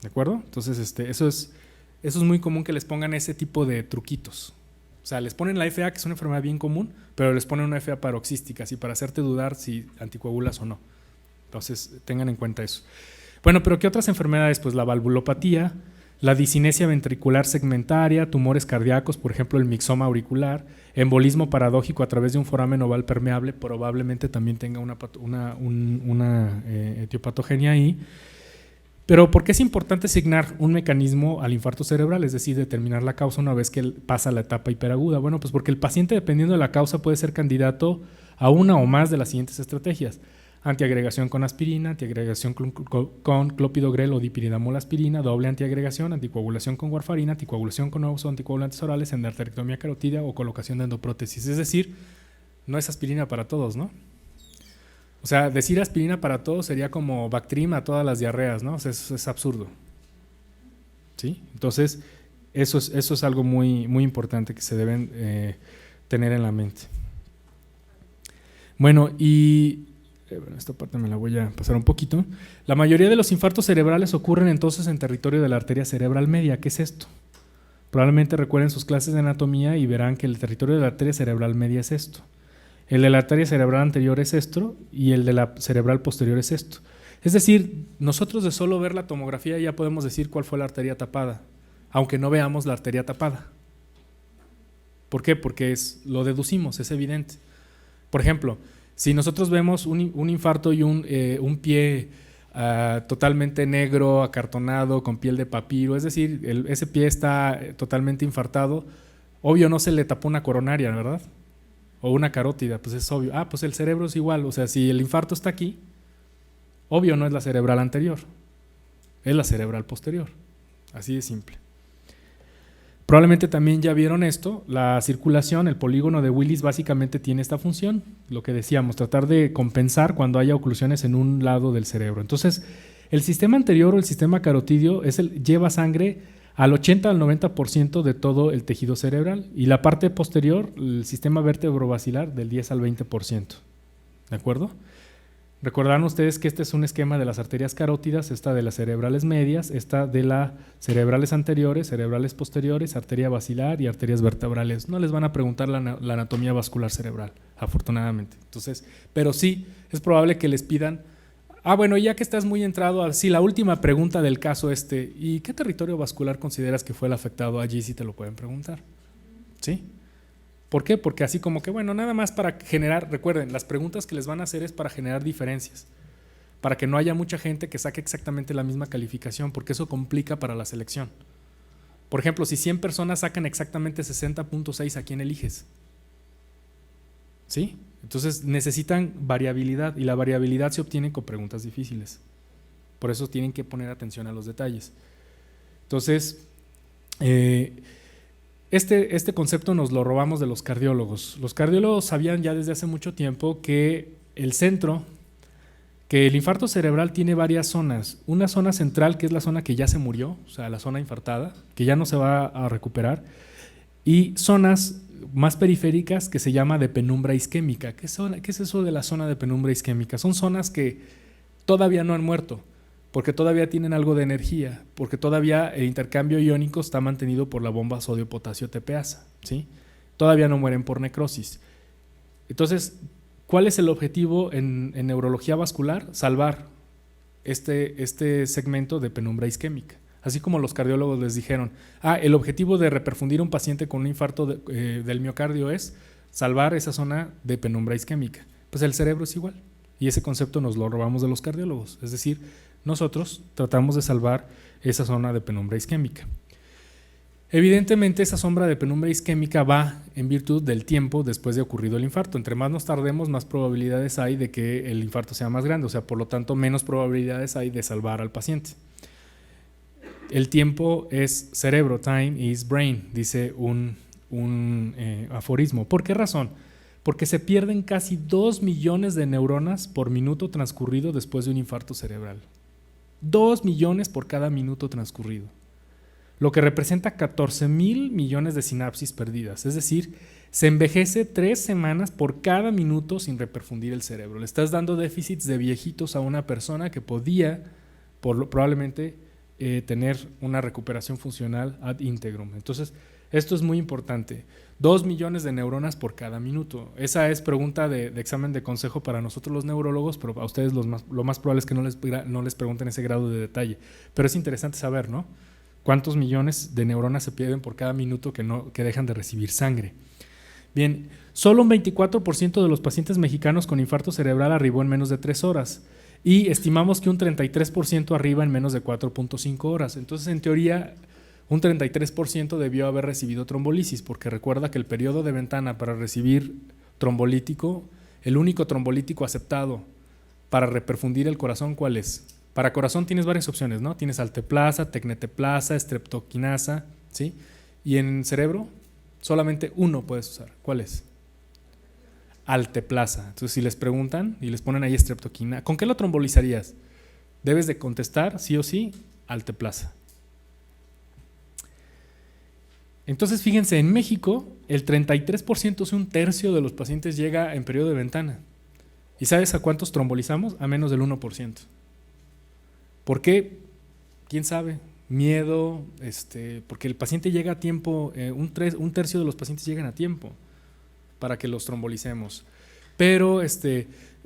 ¿De acuerdo? Entonces, eso es muy común que les pongan ese tipo de truquitos. O sea, les ponen la FA, que es una enfermedad bien común, pero les ponen una FA paroxística, así para hacerte dudar si anticoagulas o no. Entonces, tengan en cuenta eso. Bueno, pero ¿qué otras enfermedades? Pues la valvulopatía, la discinesia ventricular segmentaria, tumores cardíacos, por ejemplo el mixoma auricular, embolismo paradójico a través de un foramen oval permeable, probablemente también tenga una etiopatogenia ahí. Pero ¿por qué es importante asignar un mecanismo al infarto cerebral? Es decir, determinar la causa una vez que pasa la etapa hiperaguda. Bueno, pues porque el paciente, dependiendo de la causa, puede ser candidato a una o más de las siguientes estrategias. antiagregación con aspirina, antiagregación con clopidogrel o dipiridamola-aspirina, doble antiagregación, anticoagulación con warfarina, anticoagulación con nuevos anticoagulantes orales, endarterectomía carótida o colocación de endoprótesis. Es decir, no es aspirina para todos, ¿no? O sea, decir aspirina para todos sería como Bactrim a todas las diarreas, ¿no? O sea, eso es absurdo. ¿Sí? Entonces, eso es algo muy, muy importante que se deben tener en la mente. Bueno, y esta parte me la voy a pasar un poquito. La mayoría de los infartos cerebrales ocurren entonces en territorio de la arteria cerebral media. ¿Qué es esto? Probablemente recuerden sus clases de anatomía y verán que el territorio de la arteria cerebral media es esto. El de la arteria cerebral anterior es esto y el de la cerebral posterior es esto. Es decir, nosotros de solo ver la tomografía ya podemos decir cuál fue la arteria tapada, aunque no veamos la arteria tapada. ¿Por qué? Porque lo deducimos, es evidente. Por ejemplo, si nosotros vemos un infarto y un pie totalmente negro, acartonado, con piel de papiro, es decir, ese pie está totalmente infartado, obvio no se le tapó una coronaria, ¿verdad? O una carótida, pues es obvio. Pues el cerebro es igual, o sea, si el infarto está aquí, obvio no es la cerebral anterior, es la cerebral posterior, así de simple. Probablemente también ya vieron esto, la circulación, el polígono de Willis básicamente tiene esta función, lo que decíamos, tratar de compensar cuando haya oclusiones en un lado del cerebro. Entonces, el sistema anterior o el sistema carotidio lleva sangre al 80 al 90% de todo el tejido cerebral y la parte posterior, el sistema vértebro-basilar, del 10 al 20%. ¿De acuerdo? Recordarán ustedes que este es un esquema de las arterias carótidas, esta de las cerebrales medias, esta de las cerebrales anteriores, cerebrales posteriores, arteria basilar y arterias vertebrales. No les van a preguntar la anatomía vascular cerebral, afortunadamente. Entonces, pero sí, es probable que les pidan, bueno, ya que estás muy entrado, así la última pregunta del caso ¿y qué territorio vascular consideras que fue el afectado? Allí sí te lo pueden preguntar. ¿Sí? ¿Por qué? Porque así como que, bueno, nada más para generar, recuerden, las preguntas que les van a hacer es para generar diferencias, para que no haya mucha gente que saque exactamente la misma calificación, porque eso complica para la selección. Por ejemplo, si 100 personas sacan exactamente 60.6, ¿a quién eliges? ¿Sí? Entonces necesitan variabilidad y la variabilidad se obtiene con preguntas difíciles. Por eso tienen que poner atención a los detalles. Entonces, este concepto nos lo robamos de los cardiólogos. Los cardiólogos sabían ya desde hace mucho tiempo que el infarto cerebral tiene varias zonas. Una zona central, que es la zona que ya se murió, o sea, la zona infartada, que ya no se va a recuperar, y zonas más periféricas que se llama de penumbra isquémica. ¿Qué es eso de la zona de penumbra isquémica? Son zonas que todavía no han muerto, porque todavía tienen algo de energía, porque todavía el intercambio iónico está mantenido por la bomba sodio-potasio tepeasa, ¿sí? Todavía no mueren por necrosis. Entonces, ¿cuál es el objetivo en neurología vascular? Salvar este segmento de penumbra isquémica. Así como los cardiólogos les dijeron, el objetivo de reperfundir un paciente con un infarto del miocardio es salvar esa zona de penumbra isquémica. Pues el cerebro es igual, y ese concepto nos lo robamos de los cardiólogos, es decir, nosotros tratamos de salvar esa zona de penumbra isquémica. Evidentemente esa sombra de penumbra isquémica va en virtud del tiempo después de ocurrido el infarto. Entre más nos tardemos, más probabilidades hay de que el infarto sea más grande, o sea, por lo tanto, menos probabilidades hay de salvar al paciente. El tiempo es cerebro, time is brain, dice un aforismo. ¿Por qué razón? Porque se pierden casi 2 millones de neuronas por minuto transcurrido después de un infarto cerebral. 2 millones por cada minuto transcurrido, lo que representa 14,000 millones de sinapsis perdidas. Es decir, se envejece 3 semanas por cada minuto sin reperfundir el cerebro. Le estás dando déficits de viejitos a una persona que podía probablemente tener una recuperación funcional ad integrum. Entonces, esto es muy importante. 2 millones de neuronas por cada minuto. Esa es pregunta de examen de consejo para nosotros los neurólogos, pero a ustedes lo más probable es que no les pregunten ese grado de detalle. Pero es interesante saber, ¿no? ¿Cuántos millones de neuronas se pierden por cada minuto que dejan de recibir sangre? Bien, solo un 24% de los pacientes mexicanos con infarto cerebral arribó en menos de 3 horas y estimamos que un 33% arriba en menos de 4.5 horas. Entonces, en teoría, un 33% debió haber recibido trombolisis, porque recuerda que el periodo de ventana para recibir trombolítico, el único trombolítico aceptado para reperfundir el corazón, ¿cuál es? Para corazón tienes varias opciones, ¿no? Tienes alteplasa, tecneteplasa, streptokinasa, ¿sí? Y en cerebro solamente uno puedes usar. ¿Cuál es? Alteplasa. Entonces, si les preguntan y les ponen ahí streptokinasa, ¿con qué lo trombolizarías? Debes de contestar, sí o sí, alteplasa. Entonces, fíjense, en México, el 33%, es un tercio de los pacientes llega en periodo de ventana. ¿Y sabes a cuántos trombolizamos? A menos del 1%. ¿Por qué? ¿Quién sabe? Miedo, porque el paciente llega a tiempo, un tercio de los pacientes llegan a tiempo para que los trombolicemos. Pero,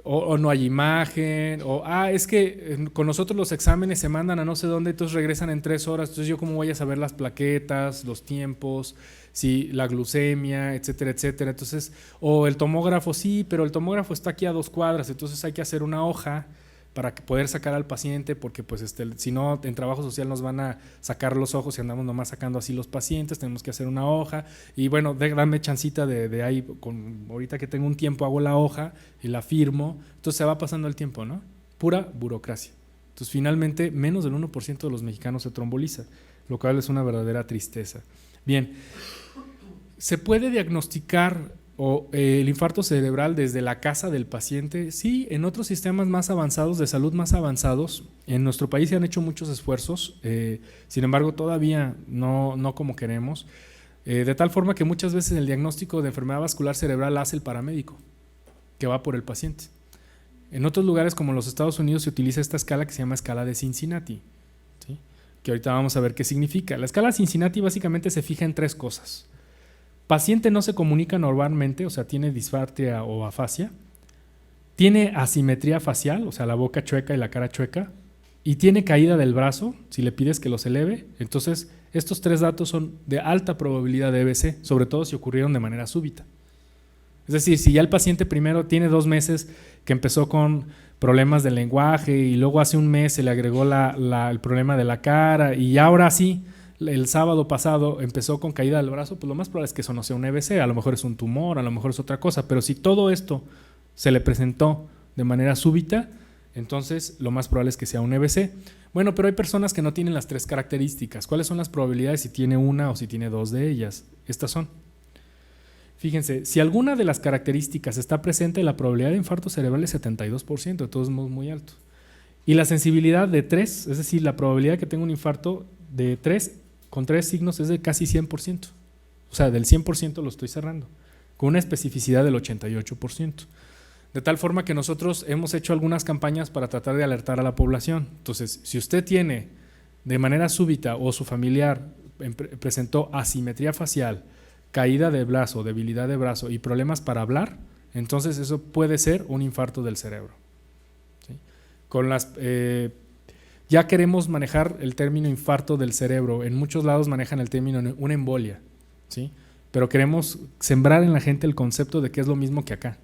o no hay imagen, o es que con nosotros los exámenes se mandan a no sé dónde, entonces regresan en 3 horas, entonces yo cómo voy a saber las plaquetas, los tiempos, si la glucemia, etcétera, etcétera. Entonces, o el tomógrafo, sí, pero el tomógrafo está aquí a 2 cuadras, entonces hay que hacer una hoja para poder sacar al paciente, porque pues si no, en trabajo social nos van a sacar los ojos y andamos nomás sacando así los pacientes, tenemos que hacer una hoja, y bueno, dame chancita de ahí, ahorita que tengo un tiempo hago la hoja y la firmo, entonces se va pasando el tiempo, ¿no? Pura burocracia. Entonces finalmente menos del 1% de los mexicanos se tromboliza, lo cual es una verdadera tristeza. Bien, ¿se puede diagnosticar el infarto cerebral desde la casa del paciente? Sí, en otros sistemas más avanzados, de salud más avanzados, en nuestro país se han hecho muchos esfuerzos, sin embargo todavía no como queremos, de tal forma que muchas veces el diagnóstico de enfermedad vascular cerebral hace el paramédico, que va por el paciente. En otros lugares como los Estados Unidos se utiliza esta escala que se llama escala de Cincinnati, ¿sí? Que ahorita vamos a ver qué significa. La escala Cincinnati básicamente se fija en 3 cosas. Paciente no se comunica normalmente, o sea, tiene disfagia o afasia, tiene asimetría facial, o sea, la boca chueca y la cara chueca, y tiene caída del brazo, si le pides que los eleve. Entonces, estos 3 datos son de alta probabilidad de EBC, sobre todo si ocurrieron de manera súbita. Es decir, si ya el paciente primero tiene 2 meses que empezó con problemas de lenguaje y luego hace 1 mes se le agregó el problema de la cara y ahora sí, el sábado pasado empezó con caída del brazo, pues lo más probable es que eso no sea un EBC, a lo mejor es un tumor, a lo mejor es otra cosa, pero si todo esto se le presentó de manera súbita, entonces lo más probable es que sea un EBC. Bueno, pero hay personas que no tienen las 3 características. ¿Cuáles son las probabilidades si tiene una o si tiene 2 de ellas? Estas son. Fíjense, si alguna de las características está presente, la probabilidad de infarto cerebral es 72%, de todos modos muy alto. Y la sensibilidad de 3, es decir, la probabilidad de que tenga un infarto de 3 con 3 signos es de casi 100%. O sea, del 100% lo estoy cerrando, con una especificidad del 88%. De tal forma que nosotros hemos hecho algunas campañas para tratar de alertar a la población. Entonces, si usted tiene de manera súbita o su familiar presentó asimetría facial, caída de brazo, debilidad de brazo y problemas para hablar, entonces eso puede ser un infarto del cerebro. ¿Sí? Ya queremos manejar el término infarto del cerebro. En muchos lados manejan el término una embolia, ¿sí? Pero queremos sembrar en la gente el concepto de que es lo mismo que acá,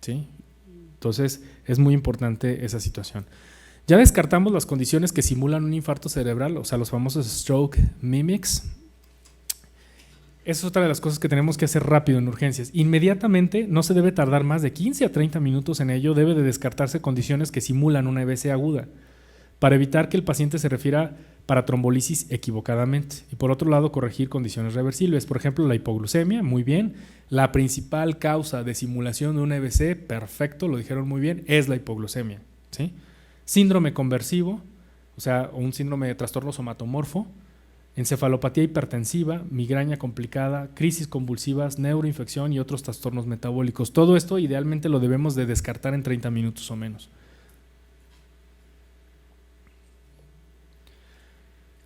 ¿sí? Entonces es muy importante esa situación. Ya descartamos las condiciones que simulan un infarto cerebral, o sea, los famosos stroke mimics. Esa es otra de las cosas que tenemos que hacer rápido en urgencias. Inmediatamente, no se debe tardar más de 15 a 30 minutos en ello, debe de descartarse condiciones que simulan una EBC aguda, para evitar que el paciente se refiera para trombolisis equivocadamente. Y por otro lado, corregir condiciones reversibles. Por ejemplo, la hipoglucemia, muy bien. La principal causa de simulación de una EBC, perfecto, lo dijeron muy bien, es la hipoglucemia, ¿sí? Síndrome conversivo, o sea, un síndrome de trastorno somatomorfo, encefalopatía hipertensiva, migraña complicada, crisis convulsivas, neuroinfección y otros trastornos metabólicos. Todo esto idealmente lo debemos de descartar en 30 minutos o menos.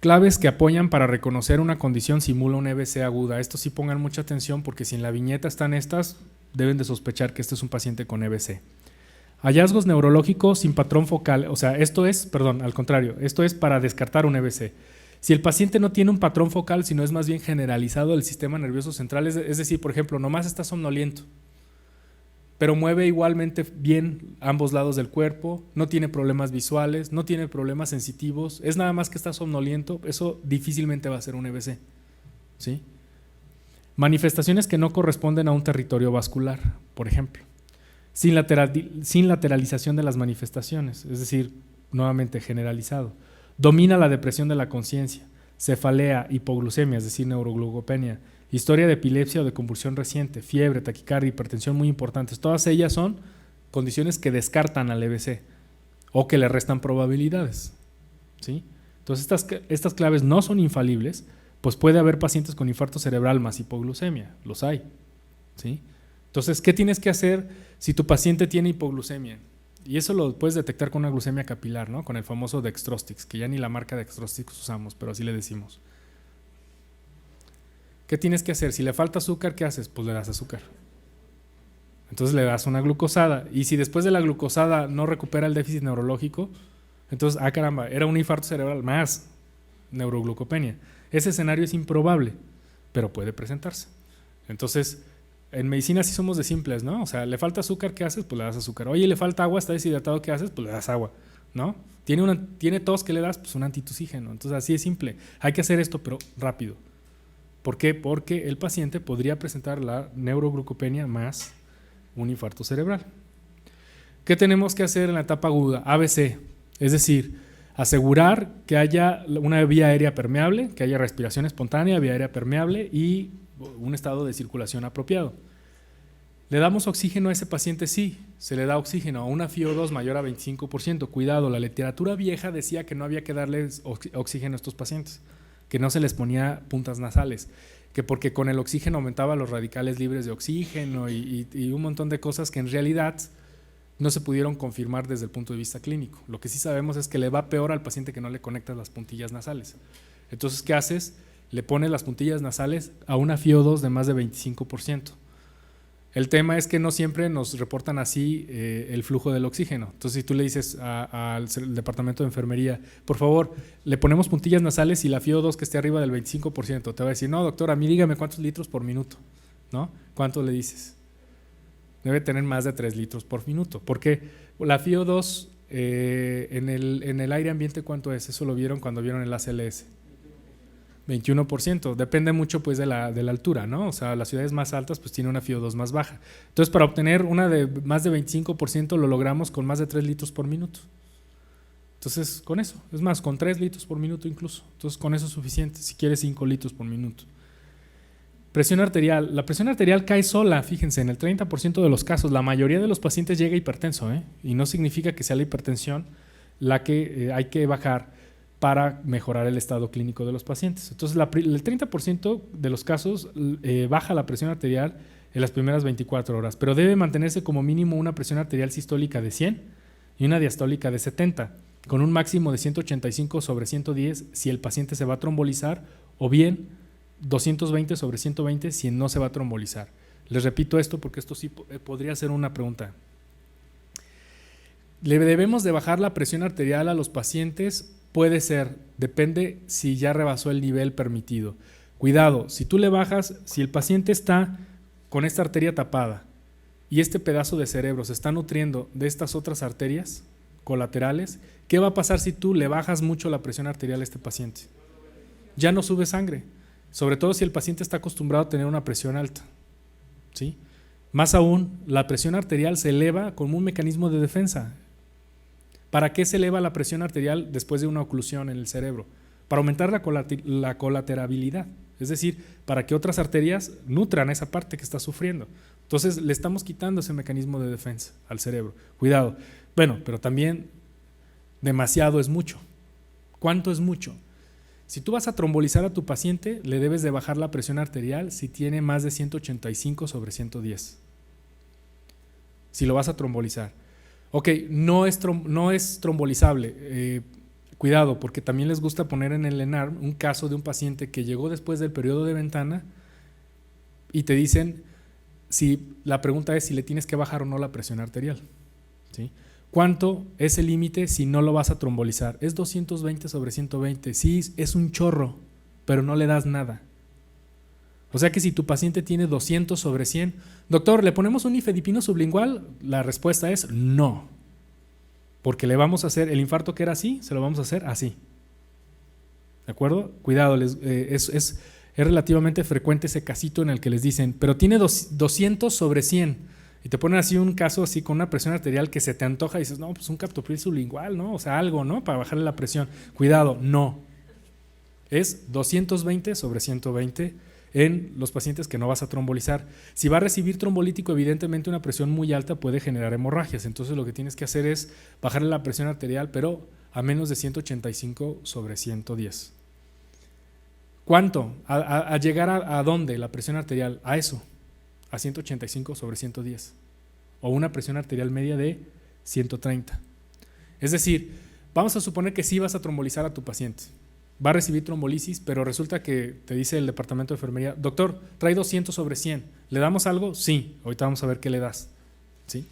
Claves que apoyan para reconocer una condición simula una EBC aguda. Esto sí pongan mucha atención porque si en la viñeta están estas, deben de sospechar que este es un paciente con EBC. Hallazgos neurológicos sin patrón focal, o sea, esto es para descartar un EBC. Si el paciente no tiene un patrón focal, sino es más bien generalizado del sistema nervioso central, es decir, por ejemplo, nomás está somnoliento, pero mueve igualmente bien ambos lados del cuerpo, no tiene problemas visuales, no tiene problemas sensitivos, es nada más que está somnoliento, eso difícilmente va a ser un EBC, ¿sí? Manifestaciones que no corresponden a un territorio vascular, por ejemplo. sin lateralización de las manifestaciones, es decir, nuevamente generalizado. Domina la depresión de la conciencia, cefalea, hipoglucemia, es decir, neuroglucopenia, historia de epilepsia o de convulsión reciente, fiebre, taquicardia, hipertensión muy importantes. Todas ellas son condiciones que descartan al EBC o que le restan probabilidades, ¿sí? Entonces estas claves no son infalibles, pues puede haber pacientes con infarto cerebral más hipoglucemia, los hay, ¿sí? Entonces, ¿qué tienes que hacer si tu paciente tiene hipoglucemia? Y eso lo puedes detectar con una glucemia capilar, ¿no? Con el famoso Dextrostix, que ya ni la marca Dextrostix usamos, pero así le decimos. ¿Qué tienes que hacer? Si le falta azúcar, ¿qué haces? Pues le das azúcar. Entonces le das una glucosada. Y si después de la glucosada no recupera el déficit neurológico, entonces, caramba, era un infarto cerebral más neuroglucopenia. Ese escenario es improbable, pero puede presentarse. Entonces, en medicina sí somos de simples, ¿no? O sea, le falta azúcar, ¿qué haces? Pues le das azúcar. Oye, le falta agua, está deshidratado, ¿qué haces? Pues le das agua, ¿no? Tiene tos, ¿qué le das? Pues un antitusígeno. Entonces, así es simple. Hay que hacer esto, pero rápido. ¿Por qué? Porque el paciente podría presentar la neuroglucopenia más un infarto cerebral. ¿Qué tenemos que hacer en la etapa aguda? ABC, es decir, asegurar que haya una vía aérea permeable, que haya respiración espontánea, vía aérea permeable y un estado de circulación apropiado. ¿Le damos oxígeno a ese paciente? Sí, se le da oxígeno a una FiO2 mayor a 25%. Cuidado, la literatura vieja decía que no había que darles oxígeno a estos pacientes, que no se les ponía puntas nasales, que porque con el oxígeno aumentaba los radicales libres de oxígeno y un montón de cosas que en realidad no se pudieron confirmar desde el punto de vista clínico. Lo que sí sabemos es que le va peor al paciente que no le conectas las puntillas nasales. Entonces, ¿qué haces? Le pones las puntillas nasales a una FiO2 de más de 25%. El tema es que no siempre nos reportan así el flujo del oxígeno. Entonces, si tú le dices al departamento de enfermería, por favor, le ponemos puntillas nasales y la FiO2 que esté arriba del 25%, te va a decir, no, doctor, a mí dígame cuántos litros por minuto, ¿no? ¿Cuánto le dices? Debe tener más de 3 litros por minuto, porque la FiO2 en el aire ambiente, ¿cuánto es? Eso lo vieron cuando vieron el ACLS. 21%, depende mucho pues de la altura, ¿no? O sea, las ciudades más altas pues tienen una FiO2 más baja. Entonces, para obtener una de más de 25% lo logramos con más de 3 litros por minuto. Entonces, con eso, es más, con 3 litros por minuto incluso. Entonces, con eso es suficiente, si quieres 5 litros por minuto. Presión arterial. La presión arterial cae sola, fíjense, en el 30% de los casos. La mayoría de los pacientes llega hipertenso, y no significa que sea la hipertensión la que hay que bajar para mejorar el estado clínico de los pacientes. Entonces, el 30% de los casos baja la presión arterial en las primeras 24 horas, pero debe mantenerse como mínimo una presión arterial sistólica de 100 y una diastólica de 70, con un máximo de 185/110 si el paciente se va a trombolizar, o bien 220/120 si no se va a trombolizar. Les repito esto porque esto sí podría ser una pregunta. ¿Le debemos de bajar la presión arterial a los pacientes? Puede ser, depende si ya rebasó el nivel permitido. Cuidado, si tú le bajas, si el paciente está con esta arteria tapada y este pedazo de cerebro se está nutriendo de estas otras arterias colaterales, ¿qué va a pasar si tú le bajas mucho la presión arterial a este paciente? Ya no sube sangre, sobre todo si el paciente está acostumbrado a tener una presión alta, ¿sí? Más aún, la presión arterial se eleva como un mecanismo de defensa. ¿Para qué se eleva la presión arterial después de una oclusión en el cerebro? Para aumentar la colaterabilidad, es decir, para que otras arterias nutran esa parte que está sufriendo. Entonces, le estamos quitando ese mecanismo de defensa al cerebro. Cuidado. Bueno, pero también demasiado es mucho. ¿Cuánto es mucho? Si tú vas a trombolizar a tu paciente, le debes de bajar la presión arterial si tiene más de 185/110. Si lo vas a trombolizar. Ok, no es trombolizable. Cuidado, porque también les gusta poner en el ENARM un caso de un paciente que llegó después del periodo de ventana y te dicen, la pregunta es si le tienes que bajar o no la presión arterial, ¿sí? ¿Cuánto es el límite si no lo vas a trombolizar? Es 220/120. Sí, es un chorro, pero no le das nada. O sea que si tu paciente tiene 200/100, doctor, ¿le ponemos un nifedipino sublingual? La respuesta es no, porque le vamos a hacer el infarto que era así, se lo vamos a hacer así. ¿De acuerdo? Cuidado, es relativamente frecuente ese casito en el que les dicen, pero tiene 200/100. y te ponen así un caso así con una presión arterial que se te antoja y dices, no, pues un captopril sublingual, ¿no? O sea, algo, ¿no? Para bajarle la presión. Cuidado, no. Es 220/120 en los pacientes que no vas a trombolizar. Si va a recibir trombolítico, evidentemente una presión muy alta puede generar hemorragias. Entonces lo que tienes que hacer es bajarle la presión arterial, pero a menos de 185/110. ¿Cuánto? ¿A llegar a dónde la presión arterial? A eso, a 185/110. O una presión arterial media de 130. Es decir, vamos a suponer que sí vas a trombolizar a tu paciente. Va a recibir trombolisis, pero resulta que te dice el departamento de enfermería, doctor, trae 200/100, ¿le damos algo? Sí, ahorita vamos a ver qué le das. ¿Sí?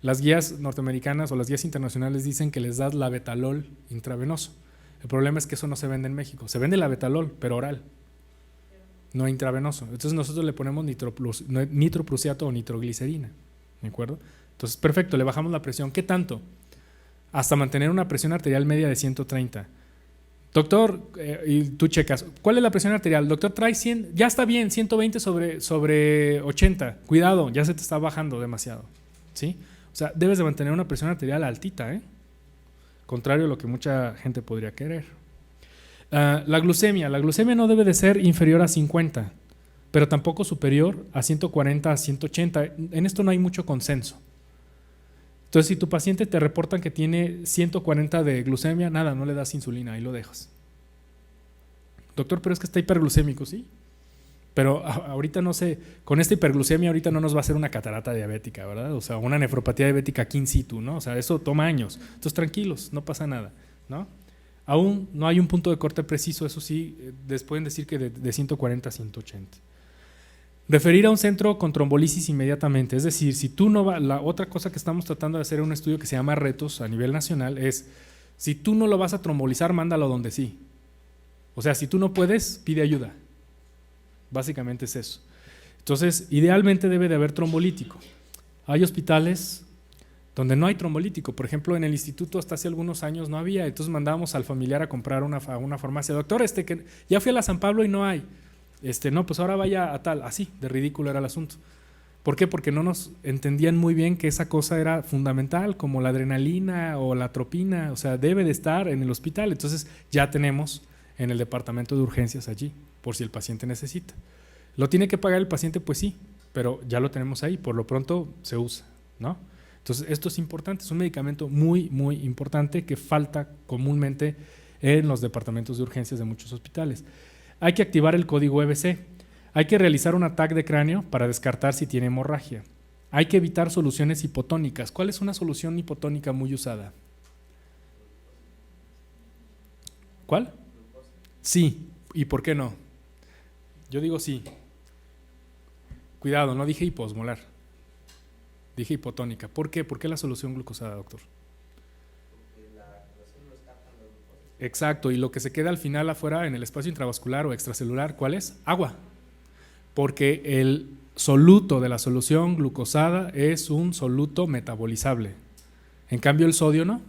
Las guías norteamericanas o las guías internacionales dicen que les das labetalol intravenoso. El problema es que eso no se vende en México. Se vende labetalol, pero oral, no intravenoso. Entonces nosotros le ponemos nitroprusiato o nitroglicerina. ¿De acuerdo? Entonces, perfecto, le bajamos la presión. ¿Qué tanto? Hasta mantener una presión arterial media de 130. Doctor, y tú checas, ¿cuál es la presión arterial? Doctor, trae 100, ya está bien, 120/80. Cuidado, ya se te está bajando demasiado. ¿Sí? O sea, debes de mantener una presión arterial altita, ¿eh? Contrario a lo que mucha gente podría querer. La glucemia no debe de ser inferior a 50, pero tampoco superior a 140/180. En esto no hay mucho consenso. Entonces, si tu paciente te reportan que tiene 140 de glucemia, nada, no le das insulina, ahí lo dejas. Doctor, pero es que está hiperglucémico, ¿sí? Pero ahorita no sé, con esta hiperglucemia ahorita no nos va a hacer una catarata diabética, ¿verdad? O sea, una nefropatía diabética aquí in situ, ¿no? O sea, eso toma años. Entonces, tranquilos, no pasa nada, ¿no? Aún no hay un punto de corte preciso, eso sí, pueden decir que de 140 a 180. Referir a un centro con trombolisis inmediatamente, es decir, si tú no vas, la otra cosa que estamos tratando de hacer en un estudio que se llama Retos a nivel nacional es, si tú no lo vas a trombolizar, mándalo donde sí. O sea, si tú no puedes, pide ayuda. Básicamente es eso. Entonces, idealmente debe de haber trombolítico. Hay hospitales donde no hay trombolítico. Por ejemplo, en el instituto hasta hace algunos años no había, entonces mandábamos al familiar a comprar a una farmacia. Doctor, que ya fui a la San Pablo y no hay. No, pues ahora vaya a tal, así, de ridículo era el asunto. ¿Por qué? Porque no nos entendían muy bien que esa cosa era fundamental, como la adrenalina o la atropina, o sea, debe de estar en el hospital. Entonces ya tenemos en el departamento de urgencias allí, por si el paciente necesita. ¿Lo tiene que pagar el paciente? Pues sí, pero ya lo tenemos ahí, por lo pronto se usa, ¿no? Entonces esto es importante, es un medicamento muy, muy importante que falta comúnmente en los departamentos de urgencias de muchos hospitales. Hay que activar el código EBC. Hay que realizar un ataque de cráneo para descartar si tiene hemorragia. Hay que evitar soluciones hipotónicas. ¿Cuál es una solución hipotónica muy usada? ¿Cuál? Sí. ¿Y por qué no? Yo digo sí. Cuidado, no dije hiposmolar. Dije hipotónica. ¿Por qué? ¿Por qué la solución glucosada, doctor? Exacto, y lo que se queda al final afuera en el espacio intravascular o extracelular, ¿cuál es? Agua. Porque el soluto de la solución glucosada es un soluto metabolizable. En cambio el sodio no.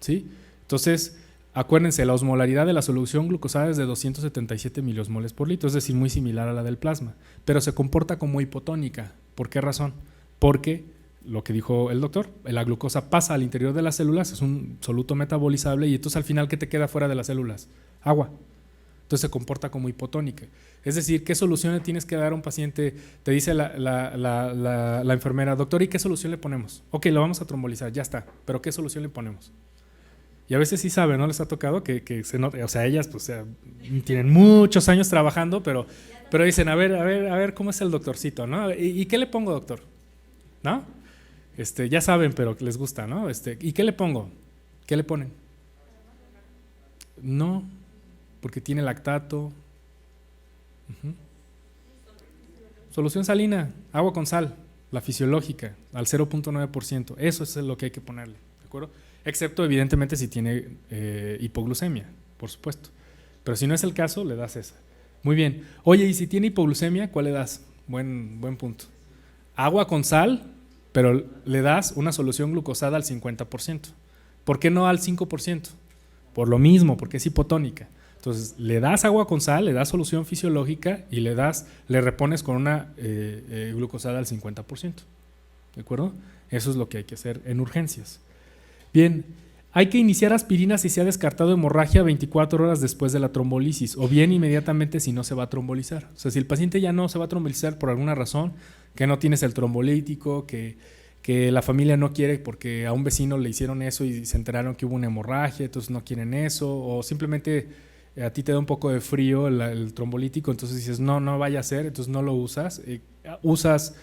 ¿Sí? Entonces, acuérdense, la osmolaridad de la solución glucosada es de 277 miliosmoles por litro, es decir, muy similar a la del plasma, pero se comporta como hipotónica. ¿Por qué razón? Porque lo que dijo el doctor, la glucosa pasa al interior de las células, es un soluto metabolizable y entonces al final, ¿qué te queda fuera de las células? Agua. Entonces se comporta como hipotónica. Es decir, ¿qué solución le tienes que dar a un paciente? Te dice la enfermera, doctor, ¿y qué solución le ponemos? Ok, lo vamos a trombolizar, ya está, pero ¿qué solución le ponemos? Y a veces sí saben, ¿no? Les ha tocado que se note, o sea, ellas pues, tienen muchos años trabajando, pero dicen, a ver, ¿cómo es el doctorcito, ¿no? ¿Y qué le pongo, doctor? ¿No? Ya saben, pero les gusta, ¿no? ¿Y qué le pongo? ¿Qué le ponen? No, porque tiene lactato. Solución salina, agua con sal, la fisiológica, al 0.9%. Eso es lo que hay que ponerle, ¿de acuerdo? Excepto, evidentemente, si tiene hipoglucemia, por supuesto. Pero si no es el caso, le das esa. Muy bien. Oye, ¿y si tiene hipoglucemia, cuál le das? Buen punto. Agua con sal, pero le das una solución glucosada al 50%. ¿Por qué no al 5%? Por lo mismo, porque es hipotónica. Entonces, le das agua con sal, le das solución fisiológica y le repones con una glucosada al 50%. ¿de acuerdo? Eso es lo que hay que hacer en urgencias. Bien, hay que iniciar aspirina si se ha descartado hemorragia 24 horas después de la trombolisis o bien inmediatamente si no se va a trombolizar. O sea, si el paciente ya no se va a trombolizar por alguna razón, que no tienes el trombolítico, que la familia no quiere porque a un vecino le hicieron eso y se enteraron que hubo una hemorragia, entonces no quieren eso, o simplemente a ti te da un poco de frío el trombolítico, entonces dices, no vaya a ser, entonces no lo usas, usas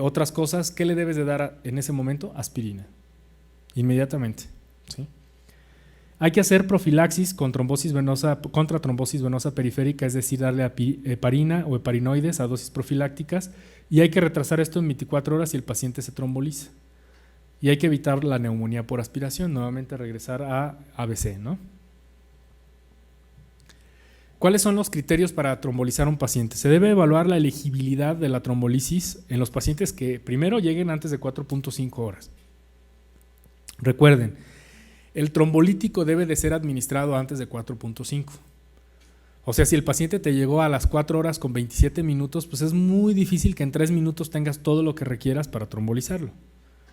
otras cosas. ¿Qué le debes de dar en ese momento? Aspirina, inmediatamente, ¿sí? Hay que hacer profilaxis con trombosis venosa, contra trombosis venosa periférica, es decir, darle heparina o heparinoides a dosis profilácticas, y hay que retrasar esto en 24 horas si el paciente se tromboliza. Y hay que evitar la neumonía por aspiración, nuevamente regresar a ABC, ¿no? ¿Cuáles son los criterios para trombolizar a un paciente? Se debe evaluar la elegibilidad de la trombolisis en los pacientes que primero lleguen antes de 4.5 horas. Recuerden, el trombolítico debe de ser administrado antes de 4.5. O sea, si el paciente te llegó a las 4 horas con 27 minutos, pues es muy difícil que en 3 minutos tengas todo lo que requieras para trombolizarlo.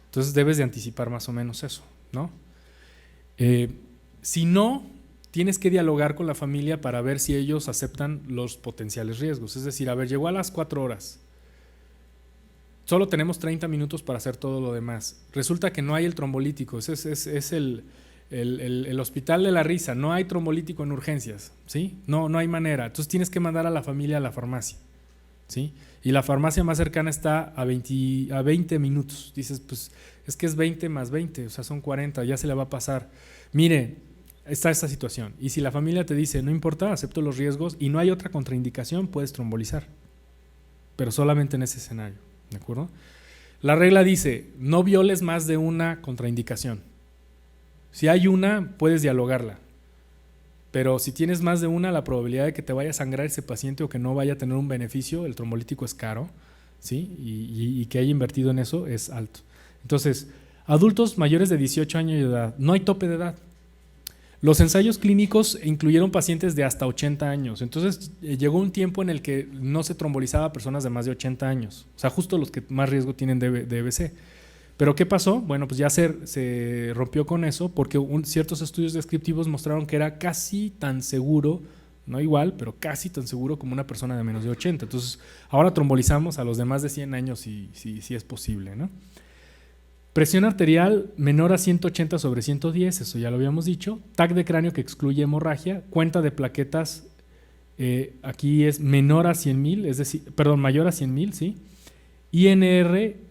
Entonces debes de anticipar más o menos eso, ¿no? Si no, tienes que dialogar con la familia para ver si ellos aceptan los potenciales riesgos. Es decir, a ver, llegó a las 4 horas. Solo tenemos 30 minutos para hacer todo lo demás. Resulta que no hay el trombolítico. Es el hospital de la risa. No hay trombolítico en urgencias, ¿sí? No hay manera. Entonces tienes que mandar a la familia a la farmacia, ¿sí? Y la farmacia más cercana está a 20 minutos. Dices, pues es que es 20 más 20, o sea, son 40, ya se le va a pasar. Mire, está esta situación. Y si la familia te dice, no importa, acepto los riesgos y no hay otra contraindicación, puedes trombolizar. Pero solamente en ese escenario, ¿de acuerdo? La regla dice, no violes más de una contraindicación. Si hay una, puedes dialogarla. Pero si tienes más de una, la probabilidad de que te vaya a sangrar ese paciente o que no vaya a tener un beneficio, el trombolítico es caro, ¿sí? Y que haya invertido en eso es alto. Entonces, adultos mayores de 18 años de edad, no hay tope de edad. Los ensayos clínicos incluyeron pacientes de hasta 80 años. Entonces, llegó un tiempo en el que no se trombolizaba a personas de más de 80 años. O sea, justo los que más riesgo tienen de EBC. ¿Pero qué pasó? Bueno, pues ya se rompió con eso porque ciertos estudios descriptivos mostraron que era casi tan seguro, no igual, pero casi tan seguro como una persona de menos de 80. Entonces, ahora trombolizamos a los de más de 100 años si es posible, ¿no? Presión arterial menor a 180/110, eso ya lo habíamos dicho. TAC de cráneo que excluye hemorragia. Cuenta de plaquetas, aquí es menor a 100,000, es decir, perdón, mayor a 100,000, ¿sí? INR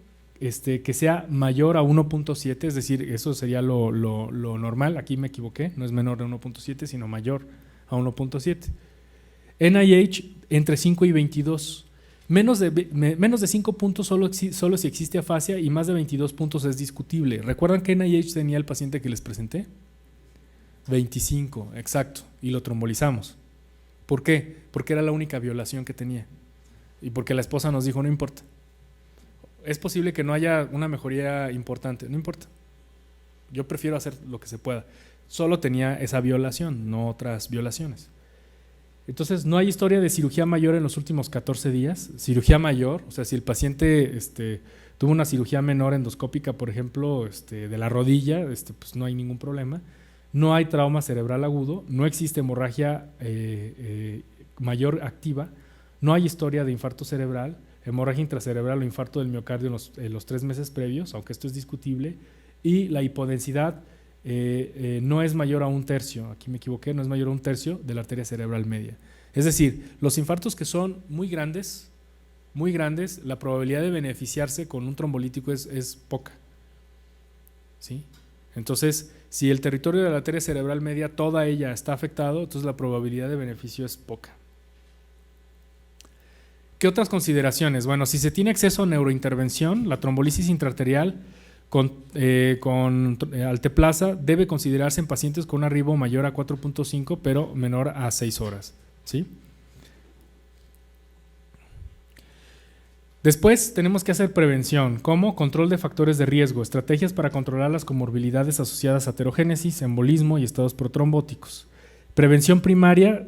que sea mayor a 1.7, es decir, eso sería lo normal. Aquí me equivoqué, no es menor de 1.7, sino mayor a 1.7. NIH entre 5 y 22. Menos de 5 puntos solo si existe afasia y más de 22 puntos es discutible. ¿Recuerdan que NIH tenía el paciente que les presenté? 25, exacto, y lo trombolizamos. ¿Por qué? Porque era la única violación que tenía y porque la esposa nos dijo, no importa. Es posible que no haya una mejoría importante, no importa. Yo prefiero hacer lo que se pueda. Solo tenía esa violación, no otras violaciones. Entonces, no hay historia de cirugía mayor en los últimos 14 días. Cirugía mayor, o sea, si el paciente tuvo una cirugía menor endoscópica, por ejemplo, de la rodilla, pues no hay ningún problema. No hay trauma cerebral agudo, no existe hemorragia mayor activa, no hay historia de infarto cerebral, hemorragia intracerebral o infarto del miocardio en los 3 meses previos, aunque esto es discutible, y la hipodensidad no es mayor a 1/3, aquí me equivoqué, no es mayor a 1/3 de la arteria cerebral media. Es decir, los infartos que son muy grandes, la probabilidad de beneficiarse con un trombolítico es poca, ¿sí? Entonces, si el territorio de la arteria cerebral media, toda ella está afectado, entonces la probabilidad de beneficio es poca. ¿Qué otras consideraciones? Bueno, si se tiene acceso a neurointervención, la trombolisis intraarterial con alteplasa debe considerarse en pacientes con un arribo mayor a 4.5, pero menor a 6 horas, ¿sí? Después tenemos que hacer prevención, como control de factores de riesgo, estrategias para controlar las comorbilidades asociadas a aterogénesis, embolismo y estados protrombóticos. Prevención primaria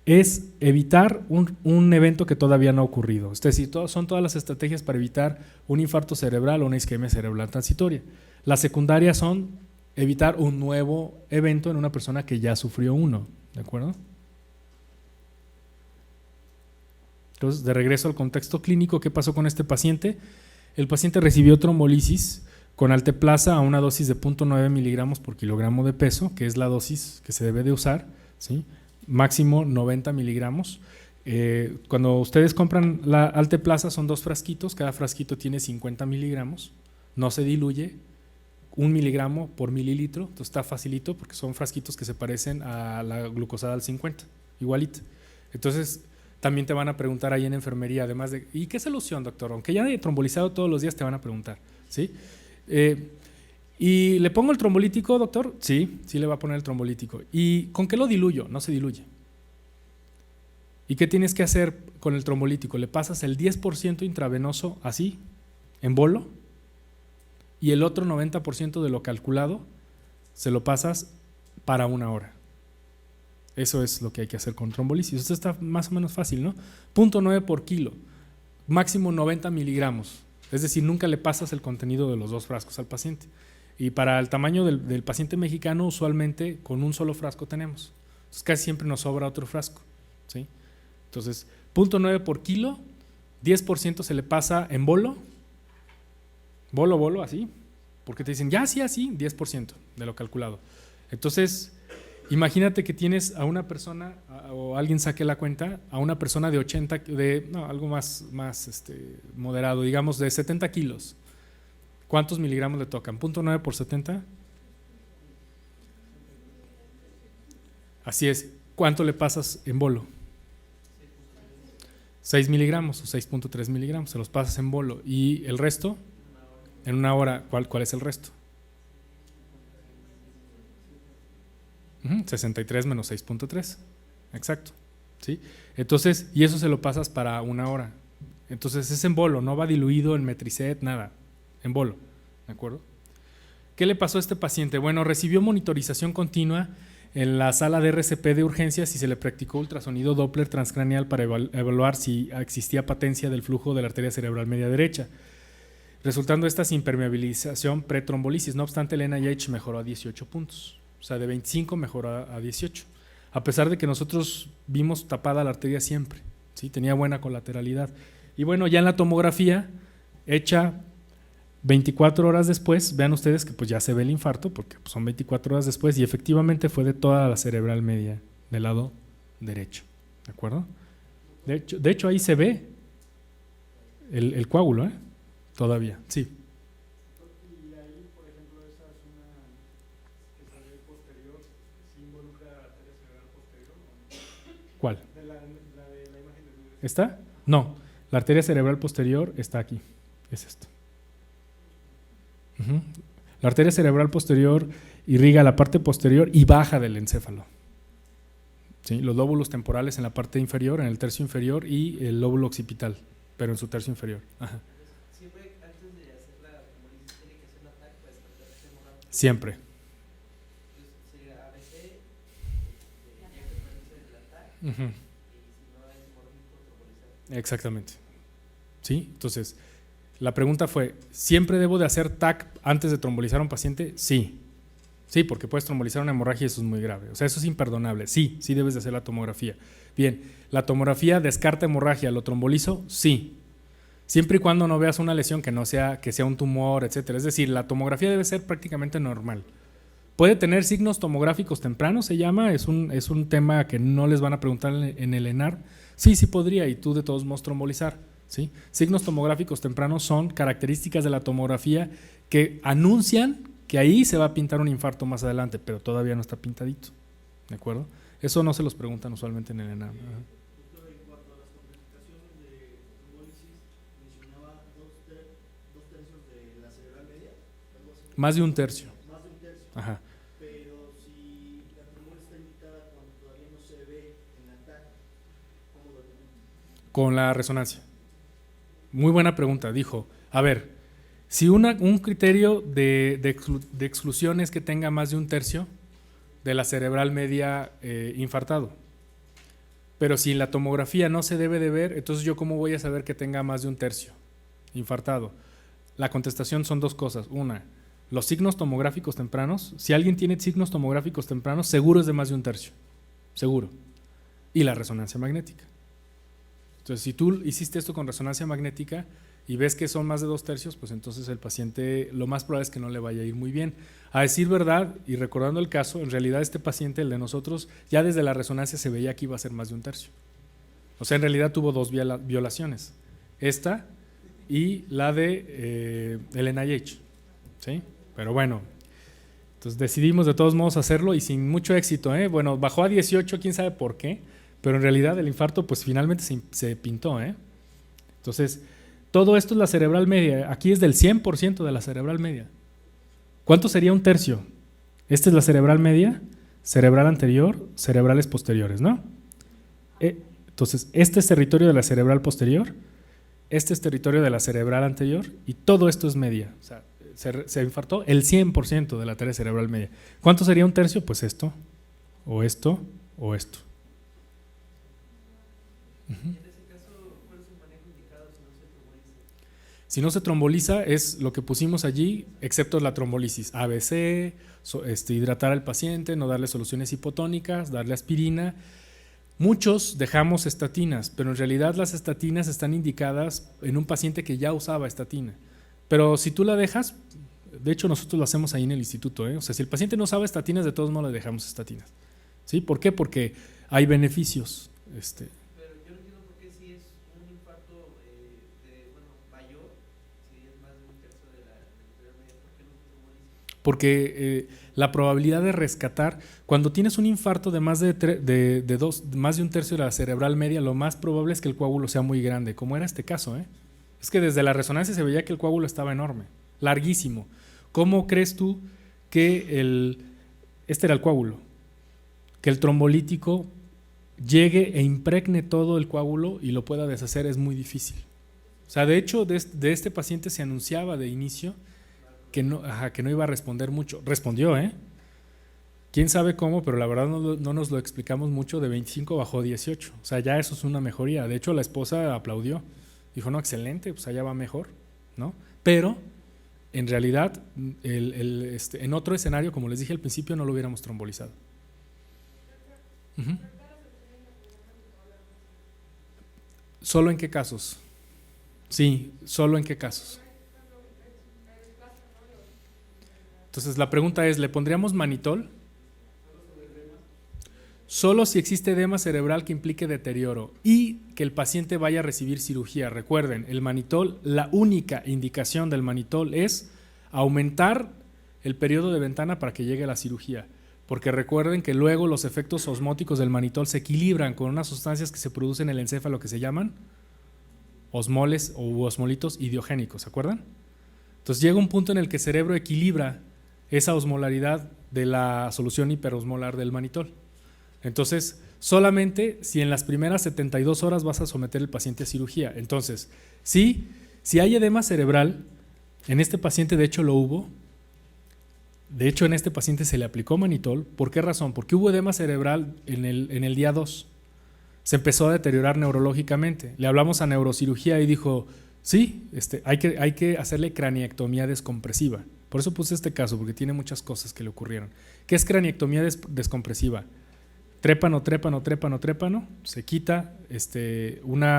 es evitar un evento que todavía no ha ocurrido. Es decir, son todas las estrategias para evitar un infarto cerebral o una isquemia cerebral transitoria. Las secundarias son evitar un nuevo evento en una persona que ya sufrió uno, ¿de acuerdo? Entonces, de regreso al contexto clínico, ¿qué pasó con este paciente? El paciente recibió trombolisis con alteplasa a una dosis de 0.9 miligramos por kilogramo de peso, que es la dosis que se debe de usar, ¿sí? Máximo 90 miligramos. Cuando ustedes compran la alteplasa son 2 frasquitos, cada frasquito tiene 50 miligramos, no se diluye, 1 miligramo por mililitro, entonces está facilito porque son frasquitos que se parecen a la glucosada al 50, igualito. Entonces también te van a preguntar ahí en enfermería, además de, ¿y qué solución, doctor? Aunque ya haya trombolizado todos los días te van a preguntar, ¿sí? ¿Y le pongo el trombolítico, doctor? Sí, sí le va a poner el trombolítico. ¿Y con qué lo diluyo? No se diluye. ¿Y qué tienes que hacer con el trombolítico? Le pasas el 10% intravenoso así, en bolo, y el otro 90% de lo calculado se lo pasas para 1 hora. Eso es lo que hay que hacer con trombolisis. Esto está más o menos fácil, ¿no? 0.9 por kilo, máximo 90 miligramos. Es decir, nunca le pasas el contenido de los 2 frascos al paciente. Y para el tamaño del paciente mexicano, usualmente con un solo frasco tenemos. Entonces, casi siempre nos sobra otro frasco, ¿sí? Entonces, 0.9 por kilo, 10% se le pasa en bolo, así, porque te dicen, ya, sí, así, 10% de lo calculado. Entonces, imagínate que tienes a una persona, o alguien saque la cuenta, a una persona de 80, algo más moderado, digamos de 70 kilos. ¿Cuántos miligramos le tocan? ¿0.9 por 70? Así es. ¿Cuánto le pasas en bolo? 6 miligramos o 6.3 miligramos, se los pasas en bolo. ¿Y el resto? En 1 hora, ¿cuál es el resto? 63 menos 6.3, exacto, ¿sí? Entonces, y eso se lo pasas para 1 hora. Entonces es en bolo, no va diluido en Metricet, nada, en bolo, ¿de acuerdo? ¿Qué le pasó a este paciente? Bueno, recibió monitorización continua en la sala de RCP de urgencias y se le practicó ultrasonido Doppler transcraneal para evaluar si existía patencia del flujo de la arteria cerebral media derecha, resultando esta sin permeabilización pretrombolisis. No obstante, el NIH mejoró a 18 puntos. O sea, de 25 mejoró a 18, a pesar de que nosotros vimos tapada la arteria siempre, ¿sí? Tenía buena colateralidad. Y bueno, ya en la tomografía, hecha 24 horas después, vean ustedes que pues ya se ve el infarto, porque pues, son 24 horas después, y efectivamente fue de toda la cerebral media, del lado derecho, ¿de acuerdo? De hecho ahí se ve el coágulo, todavía, sí. ¿Cuál? ¿Esta? No, la arteria cerebral posterior está aquí, es esto. La arteria cerebral posterior irriga la parte posterior y baja del encéfalo, ¿sí? Los lóbulos temporales en la parte inferior, en el tercio inferior, y el lóbulo occipital, pero en su tercio inferior. Ajá. Siempre antes de hacer la tromolisis tiene que hacer la TAC para descartar hemorragia. Siempre. Sería ABC, ya que de la TAC, y si no es hemorrágico, trombolizar. Exactamente. ¿Sí? Entonces, la pregunta fue, ¿siempre debo de hacer TAC antes de trombolizar a un paciente? Sí. Sí, porque puedes trombolizar una hemorragia y eso es muy grave. O sea, eso es imperdonable. Sí, sí debes de hacer la tomografía. Bien, ¿la tomografía descarta hemorragia? ¿Lo trombolizo? Sí. Siempre y cuando no veas una lesión que sea un tumor, etcétera. Es decir, la tomografía debe ser prácticamente normal. Puede tener signos tomográficos tempranos, se llama, es un tema que no les van a preguntar en el ENAR. Sí, sí podría, y tú de todos modos trombolizar, ¿sí? Signos tomográficos tempranos son características de la tomografía que anuncian que ahí se va a pintar un infarto más adelante, pero todavía no está pintadito, ¿de acuerdo? Eso no se los preguntan usualmente en el ENAR. Doctor, en cuanto a las complicaciones de trombolisis, mencionaba 2/3 de la cerebral media, algo así. Más de un tercio. Más de un tercio. Ajá. Pero si la trombolis está indicada cuando todavía no se ve en la TAC, ¿cómo lo tenemos? Con la resonancia. Muy buena pregunta, dijo. A ver, si un criterio de exclusión es que tenga más de un tercio de la cerebral media infartado, Pero si la tomografía no se debe de ver, entonces yo cómo voy a saber que tenga más de un tercio infartado. La contestación son dos cosas. Una, los signos tomográficos tempranos. Si alguien tiene signos tomográficos tempranos, seguro es de más de un tercio. Seguro. Y la resonancia magnética. Entonces, si tú hiciste esto con resonancia magnética y ves que son más de 2/3, pues entonces el paciente lo más probable es que no le vaya a ir muy bien. A decir verdad, y recordando el caso, en realidad este paciente, el de nosotros, ya desde la resonancia se veía que iba a ser más de un tercio. O sea, en realidad tuvo dos violaciones. Esta y la de el NIH. ¿Sí? Pero bueno, entonces decidimos de todos modos hacerlo y sin mucho éxito. Bueno, bajó a 18, quién sabe por qué, pero en realidad el infarto pues finalmente se pintó. Entonces, todo esto es la cerebral media. Aquí es del 100% de la cerebral media. ¿Cuánto sería un tercio? Esta es la cerebral media, cerebral anterior, cerebrales posteriores, ¿no? Entonces, este es territorio de la cerebral posterior, este es territorio de la cerebral anterior y todo esto es media. O sea, se infartó el 100% de la tarea cerebral media. ¿Cuánto sería un tercio? Pues esto, o esto, o esto. En ese caso, ¿cuál es el manejo indicado si no se tromboliza? Si no se tromboliza es lo que pusimos allí, excepto la trombolisis. ABC, hidratar al paciente, no darle soluciones hipotónicas, darle aspirina. Muchos dejamos estatinas, pero en realidad las estatinas están indicadas en un paciente que ya usaba estatina. Pero si tú la dejas, de hecho nosotros lo hacemos ahí en el instituto, o sea, si el paciente no usaba estatinas, de todos modos le dejamos estatinas. ¿Sí? ¿Por qué? Porque hay beneficios. Pero yo no entiendo por qué si es un infarto mayor, si es más de un tercio de la cerebral media, ¿por qué no se tromboliza? Porque la probabilidad de rescatar, cuando tienes un infarto de más más de un tercio de la cerebral media, lo más probable es que el coágulo sea muy grande, como era este caso. Es que desde la resonancia se veía que el coágulo estaba enorme, larguísimo. ¿Cómo crees tú que este era el coágulo? Que el trombolítico llegue e impregne todo el coágulo y lo pueda deshacer es muy difícil. O sea, de hecho, de este paciente se anunciaba de inicio que no iba a responder mucho. Respondió, quién sabe cómo, pero la verdad no nos lo explicamos mucho. De 25 bajó a 18. O sea, ya eso es una mejoría. De hecho, la esposa aplaudió. Dijo, no, excelente, pues allá va mejor, ¿no? Pero, en realidad, en otro escenario, como les dije al principio, no lo hubiéramos trombolizado. ¿Solo en qué casos? Sí, ¿solo en qué casos? Entonces la pregunta es, ¿le pondríamos manitol? Solo si existe edema cerebral que implique deterioro y que el paciente vaya a recibir cirugía. Recuerden, el manitol, la única indicación del manitol es aumentar el periodo de ventana para que llegue a la cirugía. Porque recuerden que luego los efectos osmóticos del manitol se equilibran con unas sustancias que se producen en el encéfalo que se llaman osmoles o osmolitos idiogénicos, ¿se acuerdan? Entonces llega un punto en el que el cerebro equilibra esa osmolaridad de la solución hiperosmolar del manitol. Entonces, solamente si en las primeras 72 horas vas a someter al paciente a cirugía. Entonces, si hay edema cerebral, en este paciente de hecho lo hubo. De hecho, en este paciente se le aplicó manitol. ¿Por qué razón? Porque hubo edema cerebral en el día 2. Se empezó a deteriorar neurológicamente. Le hablamos a neurocirugía y dijo, sí, hay que hacerle craniectomía descompresiva. Por eso puse este caso, porque tiene muchas cosas que le ocurrieron. ¿Qué es craniectomía descompresiva? Trépano, se quita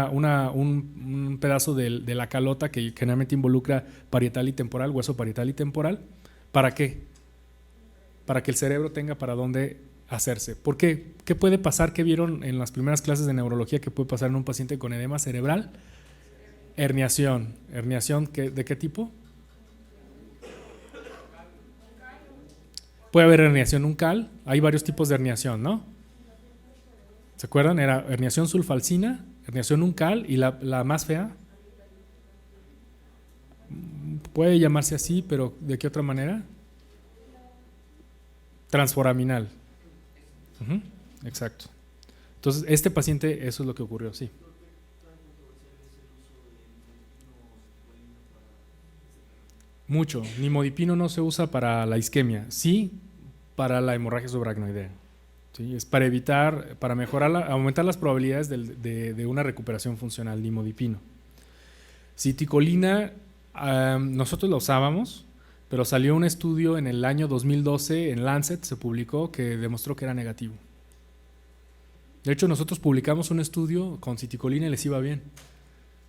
un pedazo de la calota que generalmente involucra parietal y temporal, hueso parietal y temporal. ¿Para qué? Para que el cerebro tenga para dónde hacerse. ¿Por qué? ¿Qué puede pasar? ¿Qué vieron en las primeras clases de neurología que puede pasar en un paciente con edema cerebral? Herniación. ¿Herniación de qué tipo? Puede haber herniación uncal. Hay varios tipos de herniación, ¿no? ¿Se acuerdan? Era herniación sulfalcina, herniación uncal y la más fea. Puede llamarse así, pero ¿de qué otra manera? Transforaminal. Exacto. Entonces, este paciente, eso es lo que ocurrió, sí. Mucho. Nimodipino no se usa para la isquemia, sí para la hemorragia subaracnoidea. ¿sí? Es para evitar, para mejorar, aumentar las probabilidades de una recuperación funcional, nimodipino. Citicolina, nosotros la usábamos, pero salió un estudio en el año 2012 en Lancet, se publicó, que demostró que era negativo. De hecho, nosotros publicamos un estudio con citicolina y les iba bien,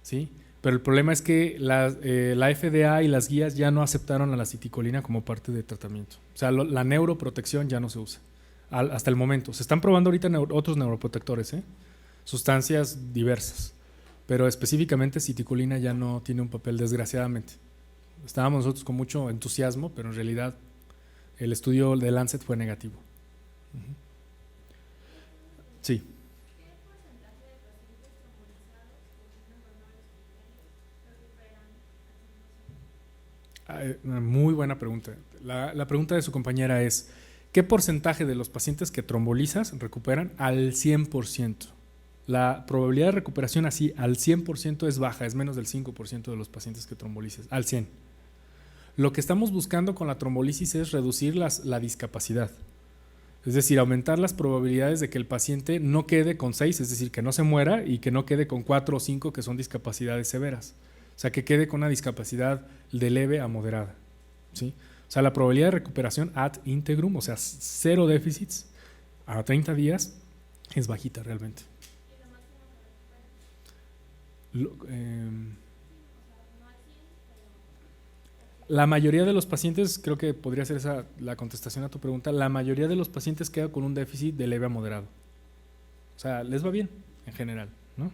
¿sí? Pero el problema es que la FDA y las guías ya no aceptaron a la citicolina como parte de tratamiento. O sea, la neuroprotección ya no se usa, hasta el momento. Se están probando ahorita otros neuroprotectores, sustancias diversas, pero específicamente citicolina ya no tiene un papel, desgraciadamente. Estábamos nosotros con mucho entusiasmo, pero en realidad el estudio de Lancet fue negativo. Sí. Una muy buena pregunta. La pregunta de su compañera es, ¿qué porcentaje de los pacientes que trombolizas recuperan al 100%? La probabilidad de recuperación así al 100% es baja, es menos del 5% de los pacientes que trombolizas, al 100%. Lo que estamos buscando con la trombolisis es reducir la discapacidad. Es decir, aumentar las probabilidades de que el paciente no quede con 6, es decir, que no se muera, y que no quede con 4 o 5 que son discapacidades severas. O sea, que quede con una discapacidad de leve a moderada, ¿sí? O sea, la probabilidad de recuperación ad integrum, o sea, 0 déficits a 30 días, es bajita realmente. La mayoría de los pacientes, creo que podría ser esa la contestación a tu pregunta, la mayoría de los pacientes queda con un déficit de leve a moderado. O sea, les va bien en general, ¿no?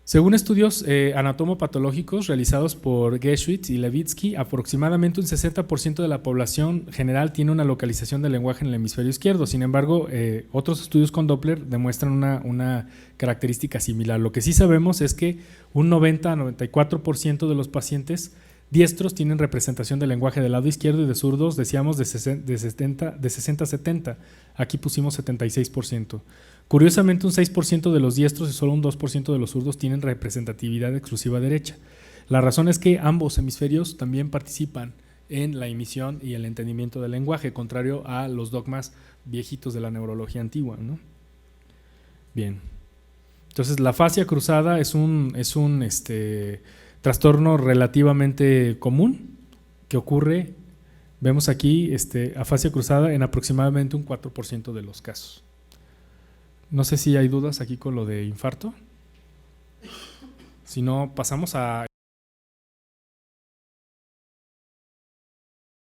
Según estudios anatomopatológicos realizados por Geschwitz y Levitsky, aproximadamente un 60% de la población general tiene una localización del lenguaje en el hemisferio izquierdo. Sin embargo, otros estudios con Doppler demuestran una característica similar. Lo que sí sabemos es que un 90 a 94% de los pacientes diestros tienen representación del lenguaje del lado izquierdo, y de zurdos decíamos de 60 a 70. Aquí pusimos 76%. Curiosamente, un 6% de los diestros y solo un 2% de los zurdos tienen representatividad exclusiva derecha. La razón es que ambos hemisferios también participan en la emisión y el entendimiento del lenguaje, contrario a los dogmas viejitos de la neurología antigua, ¿no? Bien. Entonces, la fascia cruzada es un trastorno relativamente común que ocurre, vemos aquí, afasia cruzada en aproximadamente un 4% de los casos. No sé si hay dudas aquí con lo de infarto. Si no, pasamos a